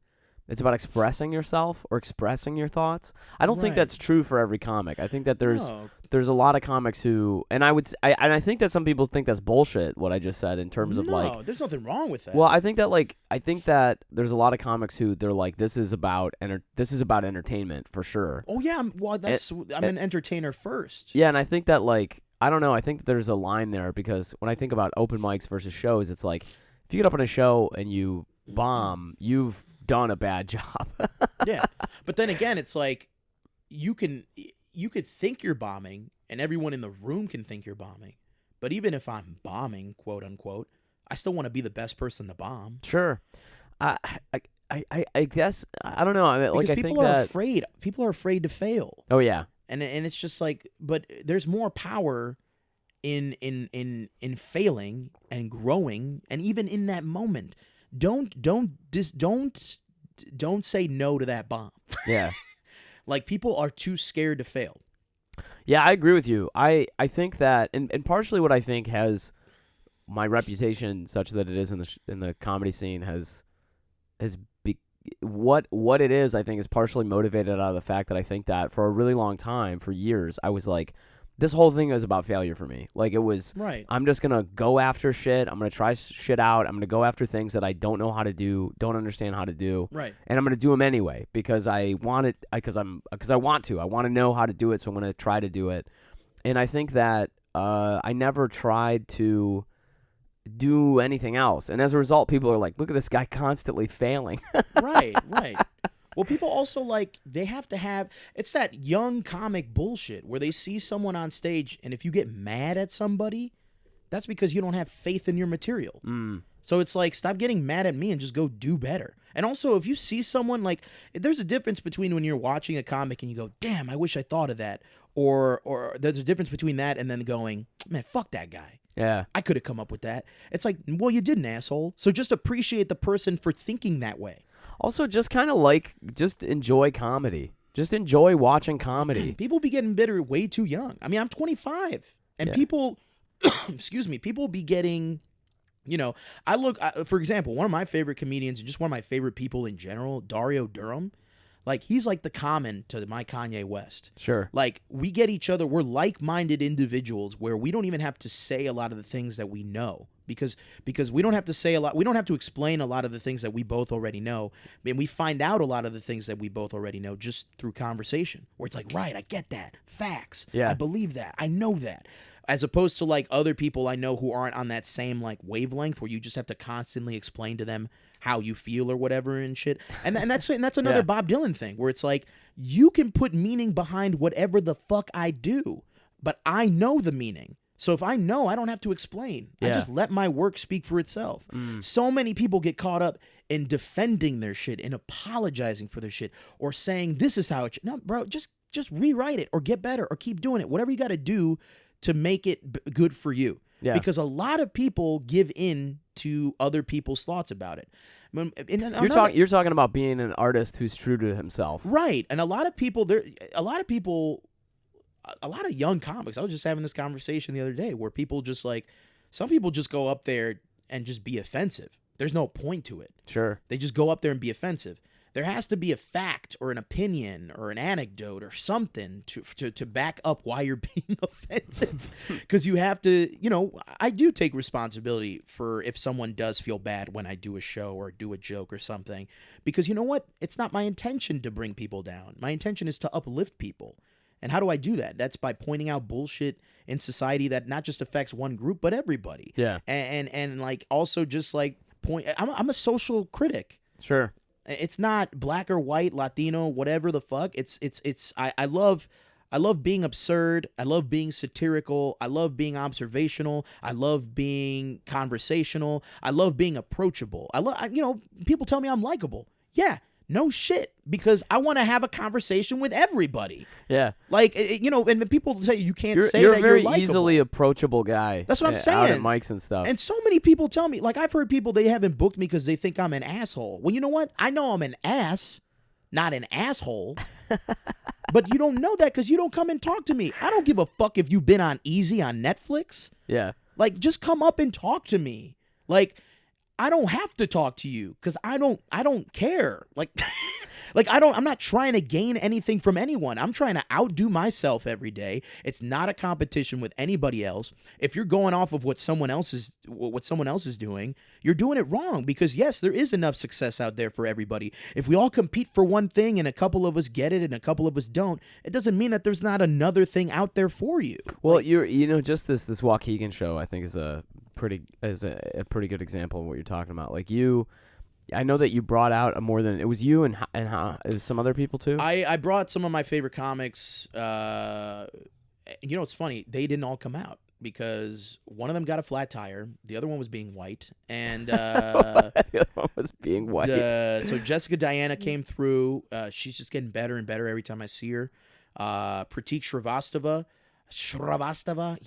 It's about expressing yourself or expressing your thoughts. I don't think Right. that's true for every comic. I think that there's No. a lot of comics who, and I think that some people think that's bullshit. What I just said in terms of No, there's nothing wrong with that. well, I think that there's a lot of comics who they're like, this is about entertainment for sure. Oh yeah, I'm an entertainer first. Yeah, and I think that I don't know. I think there's a line there because when I think about open mics versus shows, it's like if you get up on a show and you bomb, you've done a bad job. Yeah, but then again, it's like you could think you're bombing, and everyone in the room can think you're bombing. But even if I'm bombing, quote unquote, I still want to be the best person to bomb. Sure. I guess I don't know. I mean, Because I people think are that afraid. People are afraid to fail. oh yeah. And it's just like, but there's more power in failing and growing, and even in that moment, don't say no to that bomb. Yeah. Like, people are too scared to fail. Yeah, I agree with you. I think that, and partially what I think has my reputation such that it is in the comedy scene has what it is. I think is partially motivated out of the fact that I think that for a really long time, for years, I was like, this whole thing is about failure for me. Like, it was, Right. I'm just gonna go after shit. I'm gonna try shit out. I'm gonna go after things that I don't know how to do, don't understand how to do, Right. and I'm gonna do them anyway because I want it. Because I want to. I want to know how to do it, so I'm gonna try to do it. And I think that I never tried to do anything else, and as a result, people are like, "Look at this guy constantly failing." Right. Well, people also, they have to have, it's that young comic bullshit where they see someone on stage, and if you get mad at somebody, that's because you don't have faith in your material. So it's like, stop getting mad at me and just go do better. And also, if you see someone, there's a difference between when you're watching a comic and you go, damn, I wish I thought of that. Or there's a difference between that and then going, man, fuck that guy. Yeah. I could have come up with that. It's like, well, you didn't, asshole. So just appreciate the person for thinking that way. Also, just kind of just enjoy comedy. Just enjoy watching comedy. People be getting bitter way too young. I mean, I'm 25, and Yeah. people, excuse me, people be getting, for example, one of my favorite comedians and just one of my favorite people in general, Dario Durham. He's like the Common to my Kanye West. Sure. We get each other. We're like-minded individuals where we don't even have to say a lot of the things that we know because we don't have to say a lot. We don't have to explain a lot of the things that we both already know. And we find out a lot of the things that we both already know just through conversation where it's like, right, I get that. Facts. Yeah. I believe that. I know that. As opposed to other people I know who aren't on that same wavelength where you just have to constantly explain to them how you feel or whatever and shit. And that's another Yeah. Bob Dylan thing where it's like, you can put meaning behind whatever the fuck I do, but I know the meaning. So if I know, I don't have to explain. I Yeah. just let my work speak for itself. So many people get caught up in defending their shit and apologizing for their shit or saying this is how it should. No, bro, just rewrite it or get better or keep doing it. Whatever you got to do to make it good for you. Yeah. Because a lot of people give in to other people's thoughts about it. You're talking about being an artist who's true to himself. Right. And a lot of young comics, I was just having this conversation the other day where people just some people just go up there and just be offensive. There's no point to it. Sure. They just go up there and be offensive. There has to be a fact or an opinion or an anecdote or something to back up why you're being offensive. Because you have to, I do take responsibility for if someone does feel bad when I do a show or do a joke or something. Because you know what? It's not my intention to bring people down. My intention is to uplift people. And how do I do that? That's by pointing out bullshit in society that not just affects one group, but everybody. Yeah. And also just point. I'm a social critic. Sure. It's not black or white, Latino, whatever the fuck. I love being absurd. I love being satirical. I love being observational. I love being conversational. I love being approachable. People tell me I'm likable. Yeah, No shit, because I want to have a conversation with everybody. Yeah. Like, and people say you can't say You're that a very you're likable. easily approachable guy. That's what I'm Out at saying. mics and stuff. And so many people tell me, like, I've heard people, they haven't booked me because they think I'm an asshole. Well, you know what? I know I'm an ass, not an asshole. But you don't know that because you don't come and talk to me. I don't give a fuck if you've been on Easy on Netflix. Yeah. Like, just come up and talk to me. Like, I don't have to talk to you because I don't care. Like, I'm not trying to gain anything from anyone. I'm trying to outdo myself every day. It's not a competition with anybody else. If you're going off of what someone else is doing, you're doing it wrong, because yes, there is enough success out there for everybody. If we all compete for one thing and a couple of us get it and a couple of us don't, it doesn't mean that there's not another thing out there for you. Well, just this Waukegan show, I think, is a pretty good example of what you're talking about. Like I know that you brought out it was you and it was some other people too. I brought some of my favorite comics. It's funny, they didn't all come out because one of them got a flat tire, the other one was being white, and the other one was being white. So Jessica Diana came through. She's just getting better and better every time I see her. Pratik Shrivastava,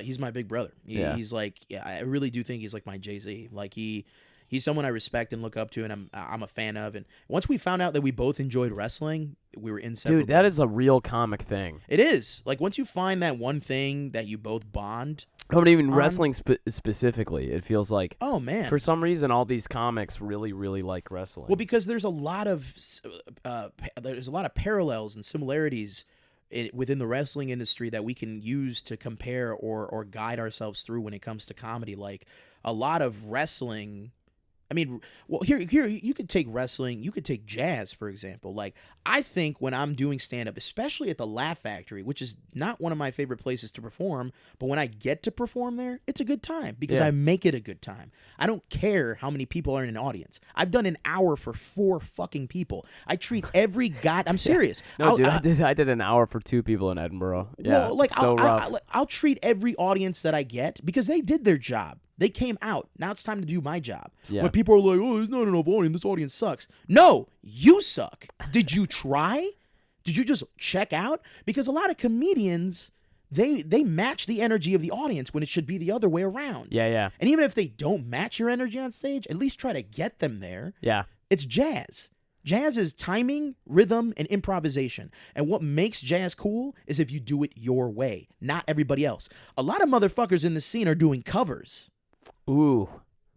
he's my big brother. He's like, I really do think he's like my Jay-Z. Like he's someone I respect and look up to, and I'm a fan of. And once we found out that we both enjoyed wrestling, we were inseparable. Dude, that is a real comic thing. It is. Like, once you find that one thing that you both bond. But even wrestling specifically, it feels like, oh man, for some reason all these comics really, really like wrestling. Well, because there's a lot of parallels and similarities within the wrestling industry that we can use to compare or guide ourselves through when it comes to comedy. Like, a lot of wrestling, I mean, well, here you could take wrestling, you could take jazz, for example. Like, I think when I'm doing stand-up, especially at the Laugh Factory, which is not one of my favorite places to perform, but when I get to perform there, it's a good time because I make it a good time. I don't care how many people are in an audience. I've done an hour for 4 fucking people. I treat every I'm serious. No, dude, I did an hour for 2 people in Edinburgh. Yeah, well, like, rough. I'll treat every audience that I get because they did their job. They came out. Now it's time to do my job. Yeah. When people are like, oh, there's not enough audience. This audience sucks. No, you suck. Did you try? Did you just check out? Because a lot of comedians, they match the energy of the audience when it should be the other way around. Yeah. And even if they don't match your energy on stage, at least try to get them there. Yeah. It's jazz. Jazz is timing, rhythm, and improvisation. And what makes jazz cool is if you do it your way, not everybody else. A lot of motherfuckers in the scene are doing covers. Ooh.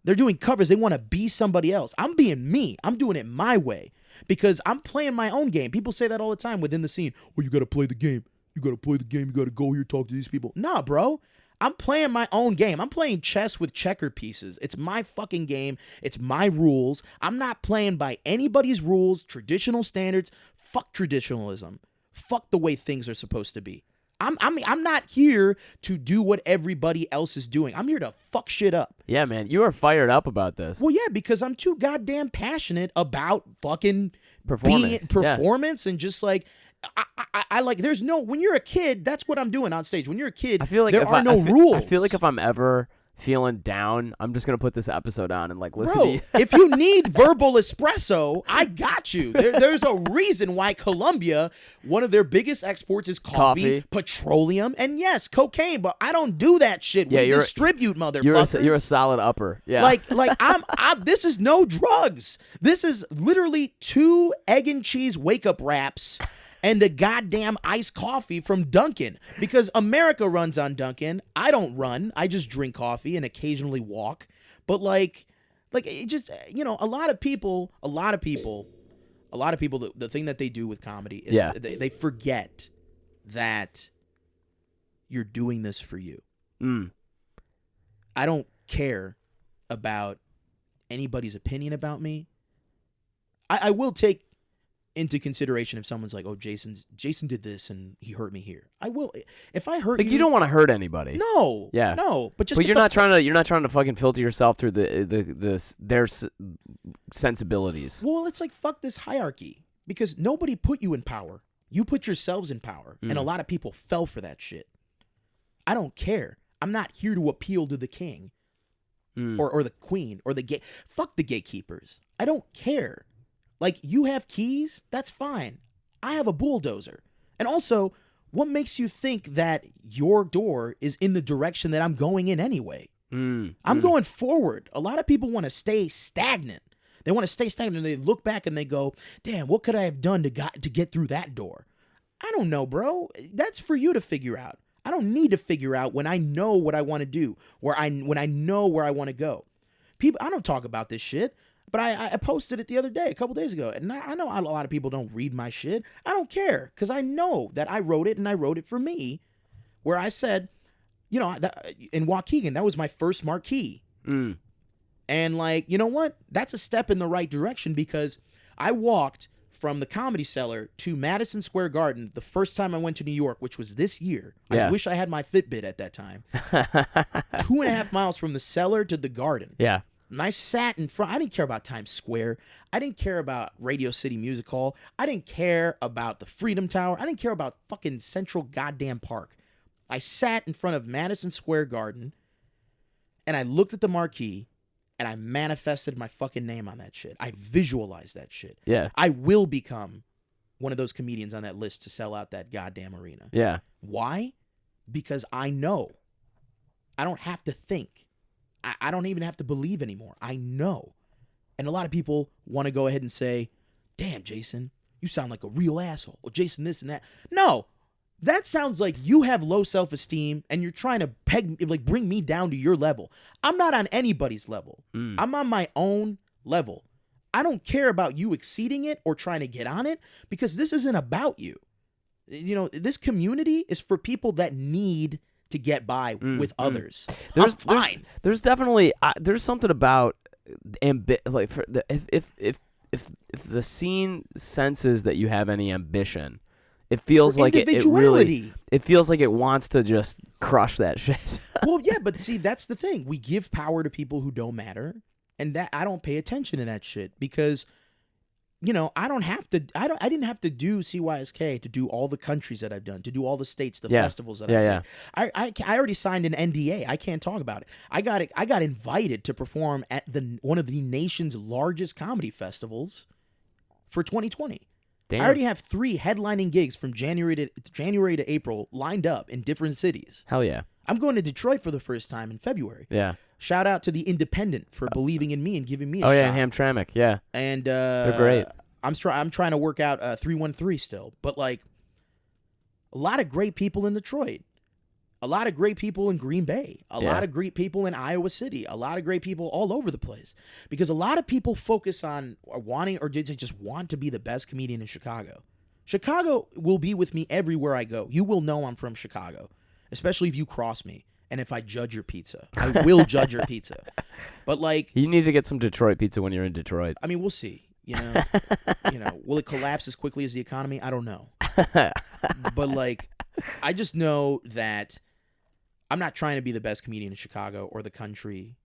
They're doing covers. They want to be somebody else. I'm being me. I'm doing it my way because I'm playing my own game. People say that all the time within the scene. Oh, you got to play the game. You got to play the game. You got to go here, talk to these people. Nah, bro. I'm playing my own game. I'm playing chess with checker pieces. It's my fucking game. It's my rules. I'm not playing by anybody's rules, traditional standards. Fuck traditionalism. Fuck the way things are supposed to be. I'm not here to do what everybody else is doing. I'm here to fuck shit up. Yeah, man, you are fired up about this. Well, yeah, because I'm too goddamn passionate about fucking performance and just like I like. There's no, when you're a kid, that's what I'm doing on stage. When you're a kid, I feel like there are no rules. I feel like if I'm ever feeling down, I'm just gonna put this episode on and like listen Bro, to you. If you need verbal espresso, I got you. There's a reason why Colombia, one of their biggest exports is coffee, petroleum, and yes, cocaine. But I don't do that shit. We distribute, motherfuckers. You're a solid upper. Yeah. Like I'm this is no drugs. This is literally 2 egg and cheese wake up wraps and a goddamn iced coffee from Dunkin'. Because America runs on Dunkin'. I don't run. I just drink coffee and occasionally walk. But like it just, a lot of people, the thing that they do with comedy is they forget that you're doing this for you. I don't care about anybody's opinion about me. I will take into consideration if someone's like, oh, Jason did this and he hurt me here. I will. If I hurt you don't want to hurt anybody. No. Yeah. No. But you're not trying to fucking filter yourself through their sensibilities. Well, it's like, fuck this hierarchy, because nobody put you in power. You put yourselves in power, and a lot of people fell for that shit. I don't care. I'm not here to appeal to the king or the queen or the gate. Fuck the gatekeepers. I don't care. Like, you have keys, that's fine. I have a bulldozer. And also, what makes you think that your door is in the direction that I'm going in anyway? I'm going forward. A lot of people want to stay stagnant. They want to stay stagnant, and they look back and they go, damn, what could I have done to get through that door? I don't know, bro. That's for you to figure out. I don't need to figure out when I know what I want to do, when I know where I want to go. People, I don't talk about this shit, but I posted it the other day, a couple days ago, and I know a lot of people don't read my shit. I don't care, because I know that I wrote it, and I wrote it for me, where I said, you know, in Waukegan, that was my first marquee. And, like, you know what? That's a step in the right direction, because I walked from the Comedy Cellar to Madison Square Garden the first time I went to New York, which was this year. Yeah. I wish I had my Fitbit at that time. 2.5 miles from the Cellar to the Garden. Yeah. And I sat in front. I didn't care about Times Square. I didn't care about Radio City Music Hall. I didn't care about the Freedom Tower. I didn't care about fucking Central goddamn Park. I sat in front of Madison Square Garden, and I looked at the marquee, and I manifested my fucking name on that shit. I visualized that shit. Yeah. I will become one of those comedians on that list to sell out that goddamn arena. Yeah. Why? Because I know. I don't have to think. I don't even have to believe anymore. I know. And a lot of people want to go ahead and say, damn, Jason, you sound like a real asshole. Or Jason this and that. No. That sounds like you have low self-esteem and you're trying to bring me down to your level. I'm not on anybody's level. I'm on my own level. I don't care about you exceeding it or trying to get on it, because this isn't about you. You know, this community is for people that need to get by with others. There's definitely there's something about like if the scene senses that you have any ambition, it feels like it feels like it wants to just crush that shit. Well, yeah, but see, that's the thing. We give power to people who don't matter, and that I don't pay attention to that shit, because, you know, I didn't have to do CYSK to do all the countries that I've done, to do all the states, the festivals that I've done. I already signed an NDA. I can't talk about it. I got invited to perform at one of the nation's largest comedy festivals for 2020. Damn. I already have 3 headlining gigs from January to April lined up in different cities. Hell yeah. I'm going to Detroit for the first time in February. Yeah. Shout out to the Independent for believing in me and giving me a shot. Oh yeah, Hamtramck. Yeah. And they're great. I'm trying to work out 313 still, but like a lot of great people in Detroit, a lot of great people in Green Bay, a lot of great people in Iowa City, a lot of great people all over the place, because a lot of people focus on wanting, or just want to be the best comedian in Chicago. Chicago will be with me everywhere I go. You will know I'm from Chicago, especially if you cross me. And if I judge your pizza, I will judge your pizza. But like, you need to get some Detroit pizza when you're in Detroit. I mean, we'll see. You know, will it collapse as quickly as the economy? I don't know. But like, I just know that I'm not trying to be the best comedian in Chicago or the country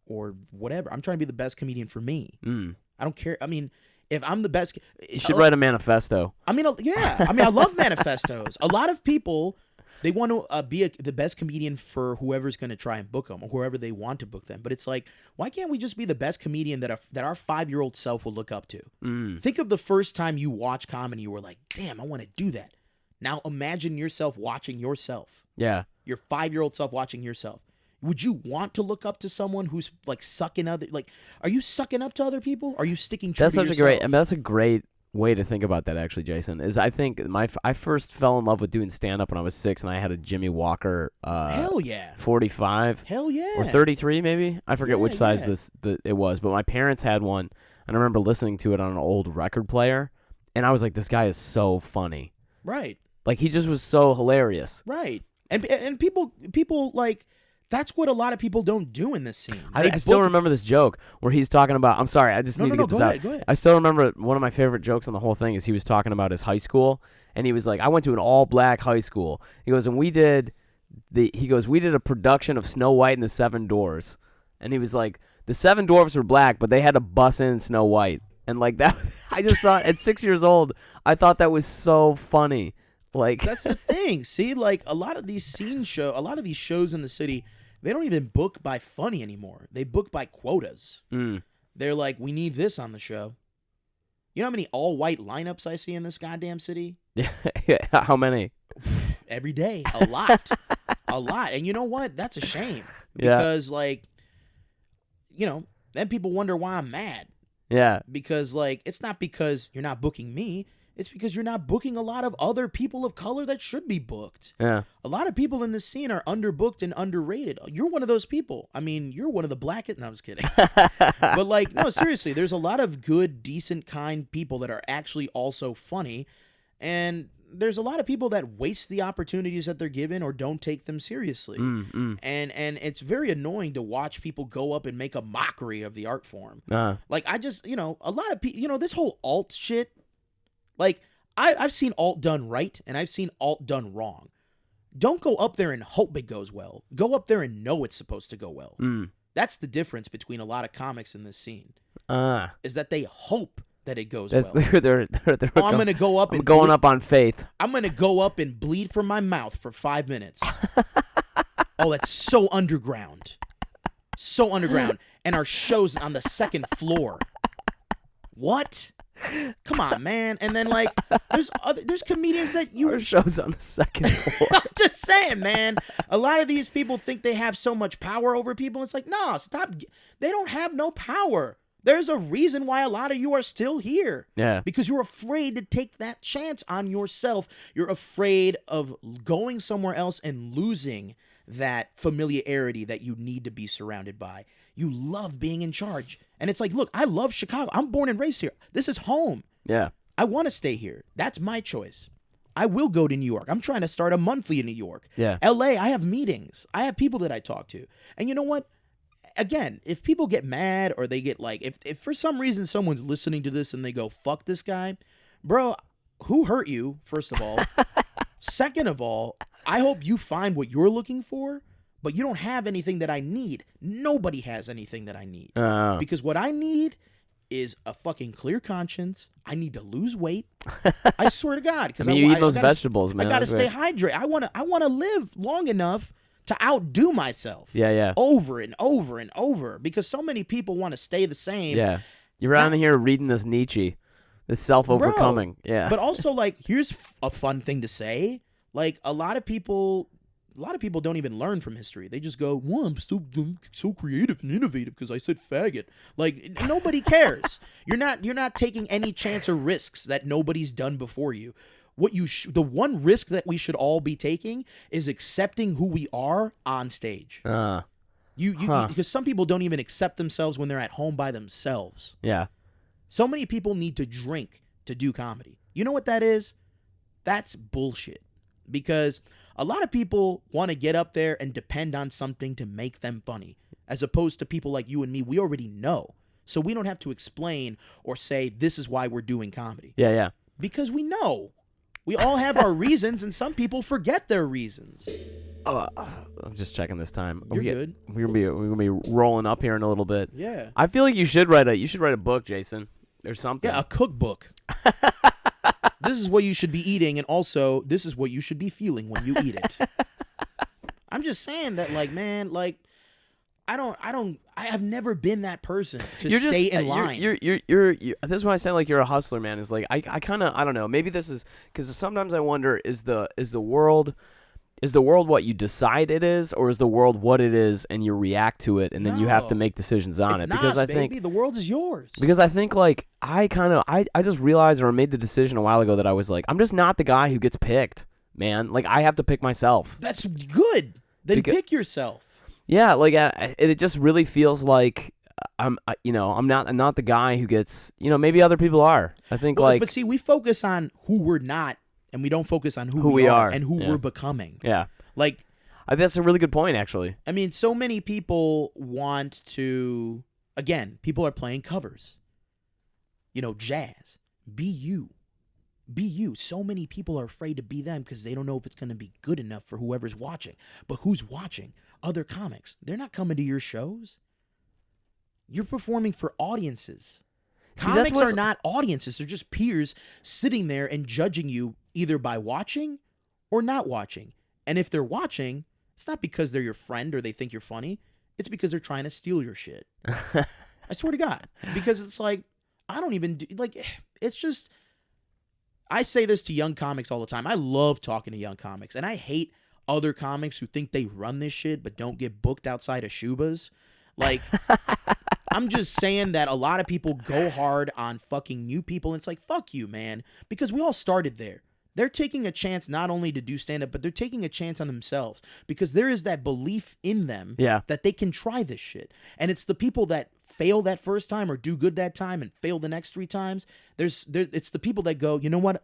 or whatever. I'm trying to be the best comedian for me. I don't care. I mean, if I'm the best, you should write a manifesto. I mean, yeah. I mean, I love manifestos. A lot of people, they want to be the best comedian for whoever's going to try and book them, or whoever they want to book them. But it's like, why can't we just be the best comedian that our 5-year-old self will look up to? Think of the first time you watch comedy, you were like, damn, I want to do that. Now imagine yourself watching yourself. Yeah. Your 5-year-old self watching yourself. Would you want to look up to someone who's like are you sucking up to other people? Are you sticking true to yourself? That's a great way to think about that, actually, Jason. Is I think I first fell in love with doing stand up when I was 6, and I had a Jimmy Walker hell yeah 45 hell yeah or 33 maybe, I forget which size it was, but my parents had one, and I remember listening to it on an old record player, and I was like, this guy is so funny, right? Like, he just was so hilarious, right? And people like, that's what a lot of people don't do in this scene. I still remember this joke where he's talking about, I'm sorry, I just need to get this out. Go ahead. I still remember one of my favorite jokes on the whole thing is he was talking about his high school, and he was like, I went to an all-black high school. He goes, and we did a production of Snow White and the Seven Dwarfs. And he was like, the Seven Dwarfs were black, but they had to bus in Snow White. And like that, I just saw at 6 years old, I thought that was so funny. Like, that's the thing. See, like, a lot of these shows in the city, they don't even book by funny anymore. They book by quotas. They're like, we need this on the show. You know how many all-white lineups I see in this goddamn city? Yeah. How many? Every day. A lot. A lot. And you know what? That's a shame. Yeah. Because, like, you know, then people wonder why I'm mad. Yeah. Because, like, it's not because you're not booking me. It's because you're not booking a lot of other people of color that should be booked. Yeah. A lot of people in this scene are underbooked and underrated. You're one of those people. I mean, you're one of the blackest. No, I was kidding. But, like, no, seriously, there's a lot of good, decent, kind people that are actually also funny. And there's a lot of people that waste the opportunities that they're given or don't take them seriously. And it's very annoying to watch people go up and make a mockery of the art form. Like, I just, you know, a lot of people, you know, this whole alt shit, like, I've seen alt done right, and I've seen alt done wrong. Don't go up there and hope it goes well. Go up there and know it's supposed to go well. That's the difference between a lot of comics in this scene. Is that they hope that it goes well. They're I'm going to go up and going up on faith. I'm going to go up and bleed from my mouth for 5 minutes. Oh, that's so underground. So underground. And our show's on the second floor. What? Come on, man. And then, like, there's comedians that you... Our show's on the second floor. I'm just saying, man. A lot of these people think they have so much power over people. It's like, no, stop. They don't have no power. There's a reason why a lot of you are still here. Yeah. Because you're afraid to take that chance on yourself. You're afraid of going somewhere else and losing that familiarity that you need to be surrounded by. You love being in charge. And it's like, look, I love Chicago. I'm born and raised here. This is home. Yeah. I want to stay here. That's my choice. I will go to New York. I'm trying to start a monthly in New York. Yeah. LA, I have meetings. I have people that I talk to. And you know what? Again, if people get mad or they get like, if for some reason someone's listening to this and they go, fuck this guy, bro, who hurt you, first of all? Second of all, I hope you find what you're looking for, but you don't have anything that I need. Nobody has anything that I need. Because what I need is a fucking clear conscience. I need to lose weight. I swear to God. Because you eat those vegetables, man. I got to stay hydrated. I want to live long enough to outdo myself. Yeah. Over and over and over. Because so many people want to stay the same. Yeah. You're around here reading this Nietzsche, this self-overcoming. Bro, yeah. But also, like, here's a fun thing to say. Like, a lot of people don't even learn from history. They just go, well, I'm so creative and innovative because I said faggot. Like, nobody cares. You're not taking any chance or risks that nobody's done before you. What the one risk that we should all be taking is accepting who we are on stage. Because some people don't even accept themselves when they're at home by themselves. Yeah. So many people need to drink to do comedy. You know what that is? That's bullshit. Because a lot of people want to get up there and depend on something to make them funny, as opposed to people like you and me. We already know. So we don't have to explain or say, this is why we're doing comedy. Yeah. Because we know. We all have our reasons, and some people forget their reasons. I'm just checking this time. You're good. We're gonna be rolling up here in a little bit. Yeah. I feel like you should write a book, Jason, or something. Yeah, a cookbook. This is what you should be eating, and also this is what you should be feeling when you eat it. I'm just saying that, like, man, like, I have never been that person to stay in line. You're this is why I say, like, you're a hustler, man. Is like I kind of, I don't know. Maybe this is because sometimes I wonder, is the world what you decide it is, or is the world what it is and you react to it and then you have to make decisions on it? Because I think the world is yours. Because I think, like, I just realized or made the decision a while ago that I was like, I'm just not the guy who gets picked, man. Like, I have to pick myself. That's good. Then pick yourself. Yeah, like, it just really feels like I'm not the guy who gets, maybe other people are. I think, but see, we focus on who we're not, and we don't focus on who we are and who we're becoming. Yeah. Like, that's a really good point, actually. I mean, so many people want to, again, people are playing covers. Jazz. Be you. Be you. So many people are afraid to be them because they don't know if it's going to be good enough for whoever's watching. But who's watching? Other comics. They're not coming to your shows. You're performing for audiences. Comics are not audiences. They're just peers sitting there and judging you either by watching or not watching. And if they're watching, it's not because they're your friend or they think you're funny. It's because they're trying to steal your shit. I swear to God. Because it's like, I don't even do, like, it's just, I say this to young comics all the time. I love talking to young comics, and I hate other comics who think they run this shit but don't get booked outside of Shubas. Like, I'm just saying that a lot of people go hard on fucking new people, and it's like, fuck you, man, because we all started there. They're taking a chance not only to do stand-up, but they're taking a chance on themselves because there is that belief in them that they can try this shit. And it's the people that fail that first time or do good that time and fail the next 3 times. It's the people that go, you know what?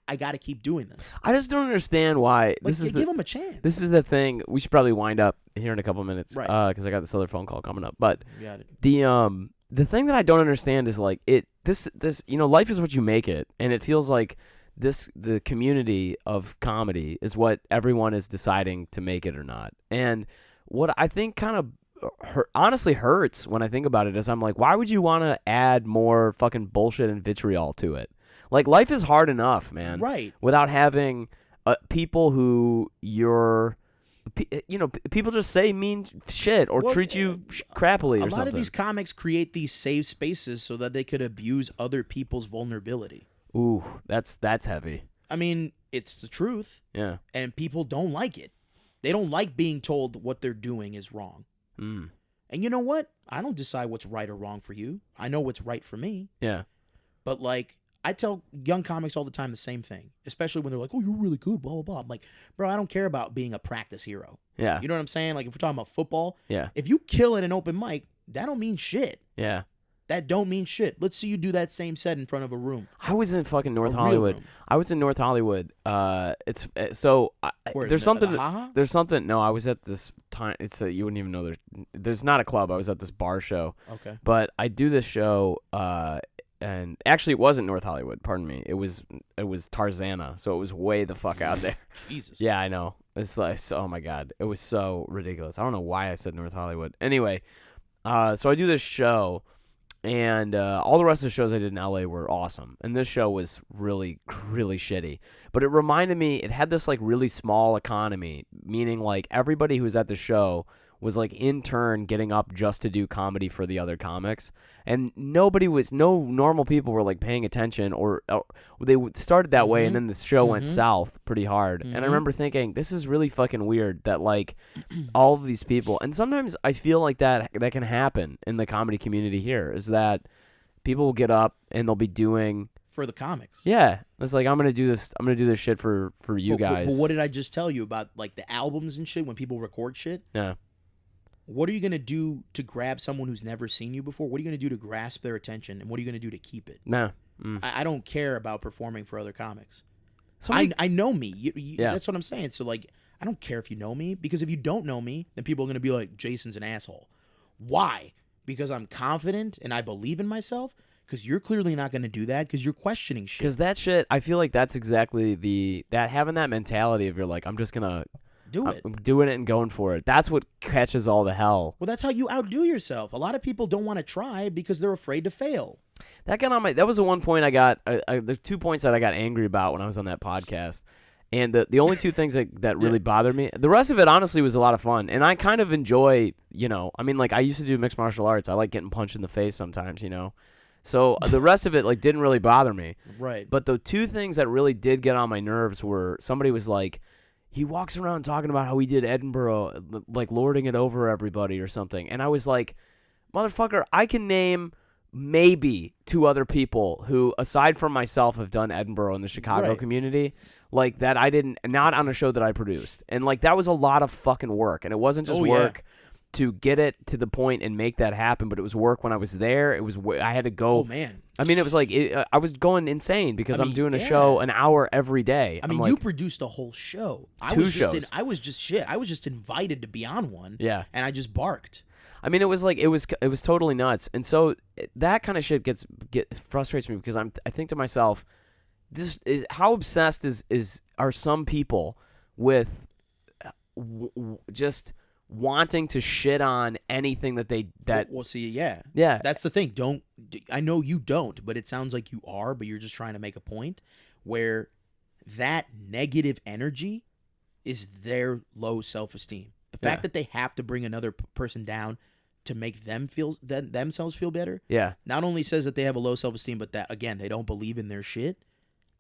I got to keep doing this. I just don't understand why. Like, give them a chance. This is the thing. We should probably wind up here in a couple minutes, right? Because I got this other phone call coming up. But got it. The thing that I don't understand is like this life is what you make it, and it feels like the community of comedy is what everyone is deciding to make it or not. And what I think kind of honestly hurts when I think about it is I'm like, why would you want to add more fucking bullshit and vitriol to it? Like, life is hard enough, man. Right. Without having people who people just say mean shit or treat you crappily or something. A lot of these comics create these safe spaces so that they could abuse other people's vulnerability. Ooh, that's heavy. I mean, it's the truth. Yeah. And people don't like it. They don't like being told what they're doing is wrong. Mm. And you know what? I don't decide what's right or wrong for you. I know what's right for me. Yeah. But, like, I tell young comics all the time the same thing, especially when they're like, oh, you're really good, blah, blah, blah. I'm like, bro, I don't care about being a practice hero. Yeah. You know what I'm saying? Like, if we're talking about football, yeah, if you kill at an open mic, that don't mean shit. Yeah. That don't mean shit. Let's see you do that same set in front of a room. I was in fucking North A real Hollywood. room. I was in North Hollywood. There's something. There's something. No, I was at this time. You wouldn't even know there's not a club. I was at this bar show. Okay. But I do this show. And actually, it wasn't North Hollywood. Pardon me. It was Tarzana. So it was way the fuck out there. Jesus. Yeah, I know. It's like, oh my god, it was so ridiculous. I don't know why I said North Hollywood. Anyway, so I do this show. And all the rest of the shows I did in LA were awesome. And this show was really, really shitty. But it reminded me, it had this like really small economy, meaning like everybody who was at the show was like in turn getting up just to do comedy for the other comics. And no normal people were like paying attention or they started that way. And then the show went south pretty hard. And I remember thinking, this is really fucking weird that like all of these people, and sometimes I feel like that can happen in the comedy community here, is that people will get up and they'll be doing for the comics. Yeah. It's like, I'm going to do this shit for you guys. But what did I just tell you about like the albums and shit when people record shit? Yeah. What are you going to do to grab someone who's never seen you before? What are you going to do to grasp their attention? And what are you going to do to keep it? No. I don't care about performing for other comics. So I know me. Yeah. That's what I'm saying. So, like, I don't care if you know me, because if you don't know me, then people are going to be like, Jason's an asshole. Why? Because I'm confident and I believe in myself? Because you're clearly not going to do that because you're questioning shit. Because that shit, I feel like that's exactly having that mentality of you're like, I'm just going to do it. I'm doing it and going for it. That's what catches all the hell. Well, that's how you outdo yourself. A lot of people don't want to try because they're afraid to fail. That was the one point I got, the 2 points that I got angry about when I was on that podcast. And the only 2 things that really bothered me, the rest of it honestly was a lot of fun. And I kind of enjoy, I mean, like I used to do mixed martial arts. I like getting punched in the face sometimes, So the rest of it like didn't really bother me. Right. But the 2 things that really did get on my nerves were somebody was like, he walks around talking about how he did Edinburgh, like lording it over everybody or something. And I was like, motherfucker, I can name maybe 2 other people who, aside from myself, have done Edinburgh in the Chicago community, like that I didn't, not on a show that I produced. And like that was a lot of fucking work. And it wasn't just work to get it to the point and make that happen, but it was work when I was there. It was, I had to go. Oh, man. I mean, it was like, I was going insane because I'm doing a show an hour every day. I mean, like, you produced a whole show. 2 shows. I was just invited to be on one. Yeah. And I just barked. I mean, it was like, it was totally nuts. And so that kind of shit frustrates me because I think to myself, this is how obsessed are some people with just wanting to shit on anything that Well, see, yeah. Yeah. That's the thing. I know you don't, but it sounds like you are, but you're just trying to make a point where that negative energy is their low self-esteem. The fact that they have to bring another person down to make themselves feel better. Yeah. Not only says that they have a low self-esteem, but that, again, they don't believe in their shit.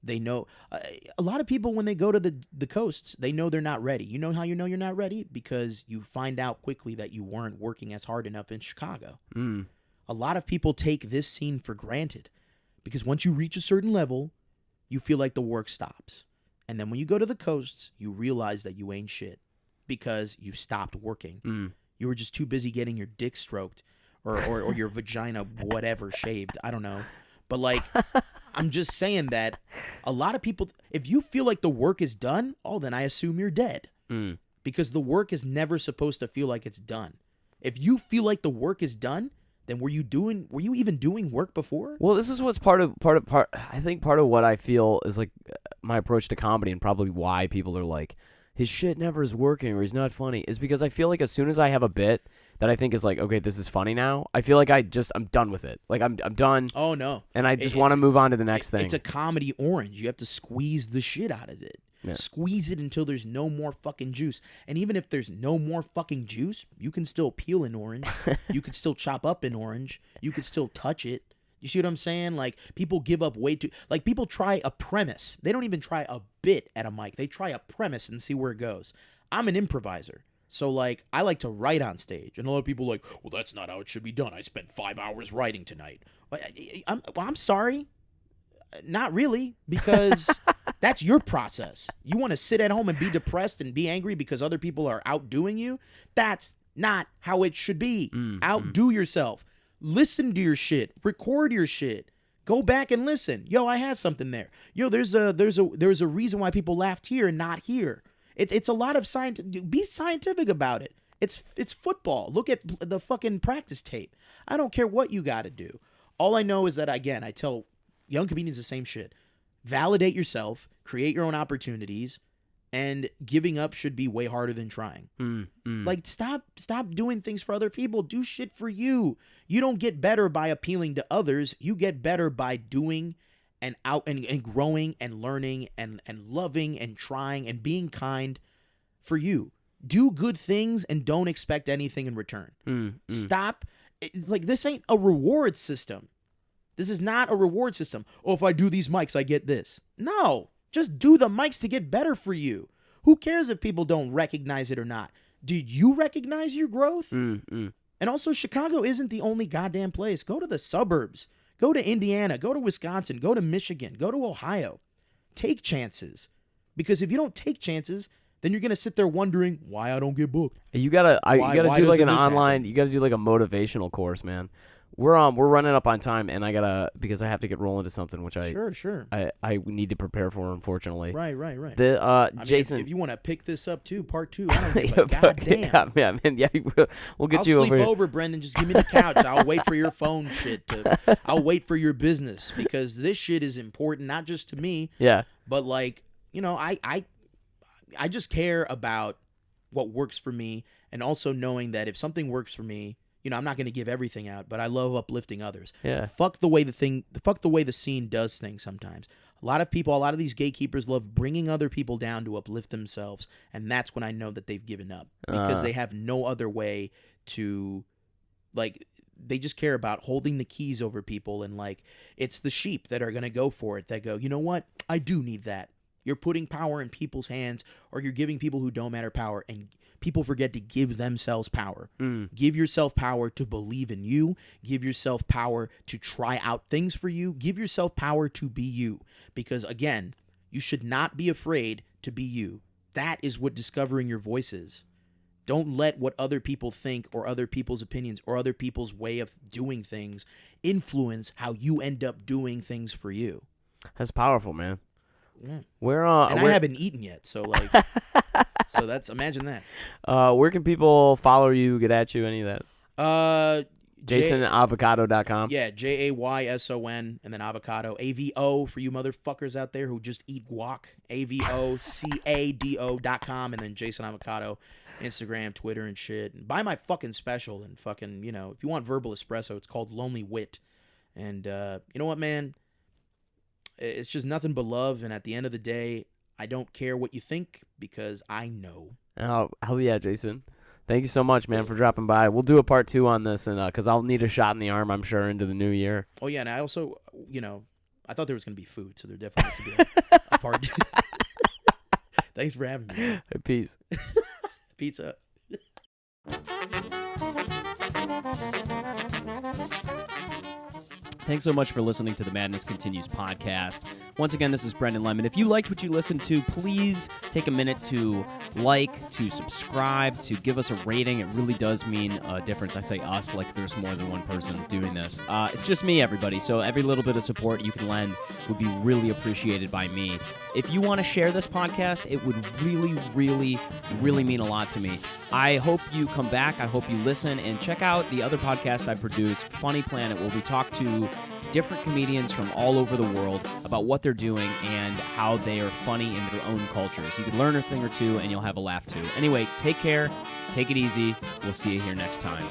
They know a lot of people, when they go to the coasts, they know they're not ready. You know how you know you're not ready? Because you find out quickly that you weren't working as hard enough in Chicago. A lot of people take this scene for granted because once you reach a certain level, you feel like the work stops. And then when you go to the coasts, you realize that you ain't shit because you stopped working. You were just too busy getting your dick stroked or your vagina, whatever, shaved. I don't know. But, like, I'm just saying that a lot of people, if you feel like the work is done, then I assume you're dead. Because the work is never supposed to feel like it's done. If you feel like the work is done, then were you even doing work before? Well, this is what's part of I think part of what I feel is like my approach to comedy, and probably why people are like, his shit never is working or he's not funny, is because I feel like as soon as I have a bit that I think is like, okay, this is funny now, I feel like I'm done with it. Like I'm done. Oh no. And I just want to move on to the next thing. It's a comedy orange. You have to squeeze the shit out of it. Yeah. Squeeze it until there's no more fucking juice. And even if there's no more fucking juice, you can still peel an orange. You can still chop up an orange. You can still touch it. You see what I'm saying? Like, people give up way too... Like, people try a premise. They don't even try a bit at a mic. They try a premise and see where it goes. I'm an improviser. So, like, I like to write on stage. And a lot of people are like, well, that's not how it should be done. I spent 5 hours writing tonight. I'm sorry. Not really, because that's your process. You want to sit at home and be depressed and be angry because other people are outdoing you? That's not how it should be. Outdo yourself. Listen to your shit. Record your shit. Go back and listen. Yo, I had something there. Yo, there's a reason why people laughed here and not here. It's a lot of science. Be scientific about it. It's football. Look at the fucking practice tape. I don't care what you got to do. All I know is that, again, I tell young comedians the same shit. Validate yourself. Create your own opportunities. And giving up should be way harder than trying. Like, stop doing things for other people. Do shit for you. You don't get better by appealing to others. You get better by doing and growing and learning and loving and trying and being kind for you. Do good things and don't expect anything in return. Stop. Like, this ain't a reward system. This is not a reward system. Oh, if I do these mics, I get this. No. Just do the mics to get better for you. Who cares if people don't recognize it or not? Did you recognize your growth? And also, Chicago isn't the only goddamn place. Go to the suburbs. Go to Indiana. Go to Wisconsin. Go to Michigan. Go to Ohio. Take chances. Because if you don't take chances, then you're going to sit there wondering why I don't get booked. You gotta do like an online. Happen? You gotta do like a motivational course, man. We're running up on time, and because I have to get rolling to something, which sure. I need to prepare for, unfortunately. Right. Jason, if you want to pick this up too, part 2, I don't give a goddamn. Yeah, man. Yeah, we'll get you over. I'll sleep over, Brendan. Just give me the couch. I'll wait for your phone shit. I'll wait for your business because this shit is important, not just to me. Yeah. But like, I just care about what works for me, and also knowing that if something works for me. I'm not going to give everything out, but I love uplifting others. Yeah. Fuck the way the scene does things sometimes. A lot of these gatekeepers love bringing other people down to uplift themselves, and that's when I know that they've given up because they have no other way to, like, they just care about holding the keys over people, and like, it's the sheep that are going to go for it, that go, you know what? I do need that. You're putting power in people's hands, or you're giving people who don't matter power, and people forget to give themselves power. Give yourself power to believe in you. Give yourself power to try out things for you. Give yourself power to be you. Because, again, you should not be afraid to be you. That is what discovering your voice is. Don't let what other people think or other people's opinions or other people's way of doing things influence how you end up doing things for you. That's powerful, man. Yeah. I haven't eaten yet, so like, imagine that. Where can people follow you, get at you, any of that? JaysonAvocado.com. Yeah, Jayson, and then avocado, AVO for you motherfuckers out there who just eat guac. AVOCADO.com, and then Jayson Avocado, Instagram, Twitter, and shit. And buy my fucking special, and fucking, if you want verbal espresso, it's called Lonely Wit. And you know what, man? It's just nothing but love, and at the end of the day, I don't care what you think because I know. Oh, hell yeah, Jason. Thank you so much, man, for dropping by. We'll do a part 2 on this, and because I'll need a shot in the arm, I'm sure, into the new year. Oh yeah, and I also, I thought there was gonna be food, so there definitely has to be a part 2. Thanks for having me. Peace. Pizza. Thanks so much for listening to the Madness Continues podcast. Once again, this is Brendan Lemon. If you liked what you listened to, please take a minute to like, to subscribe, to give us a rating. It really does mean a difference. I say us like there's more than one person doing this. It's just me, everybody, so every little bit of support you can lend would be really appreciated by me. If you want to share this podcast, it would really, really, really mean a lot to me. I hope you come back. I hope you listen and check out the other podcast I produce, Funny Planet, where we talk to different comedians from all over the world about what they're doing and how they are funny in their own cultures. You can learn a thing or two and you'll have a laugh too. Anyway, take care. Take it easy. We'll see you here next time.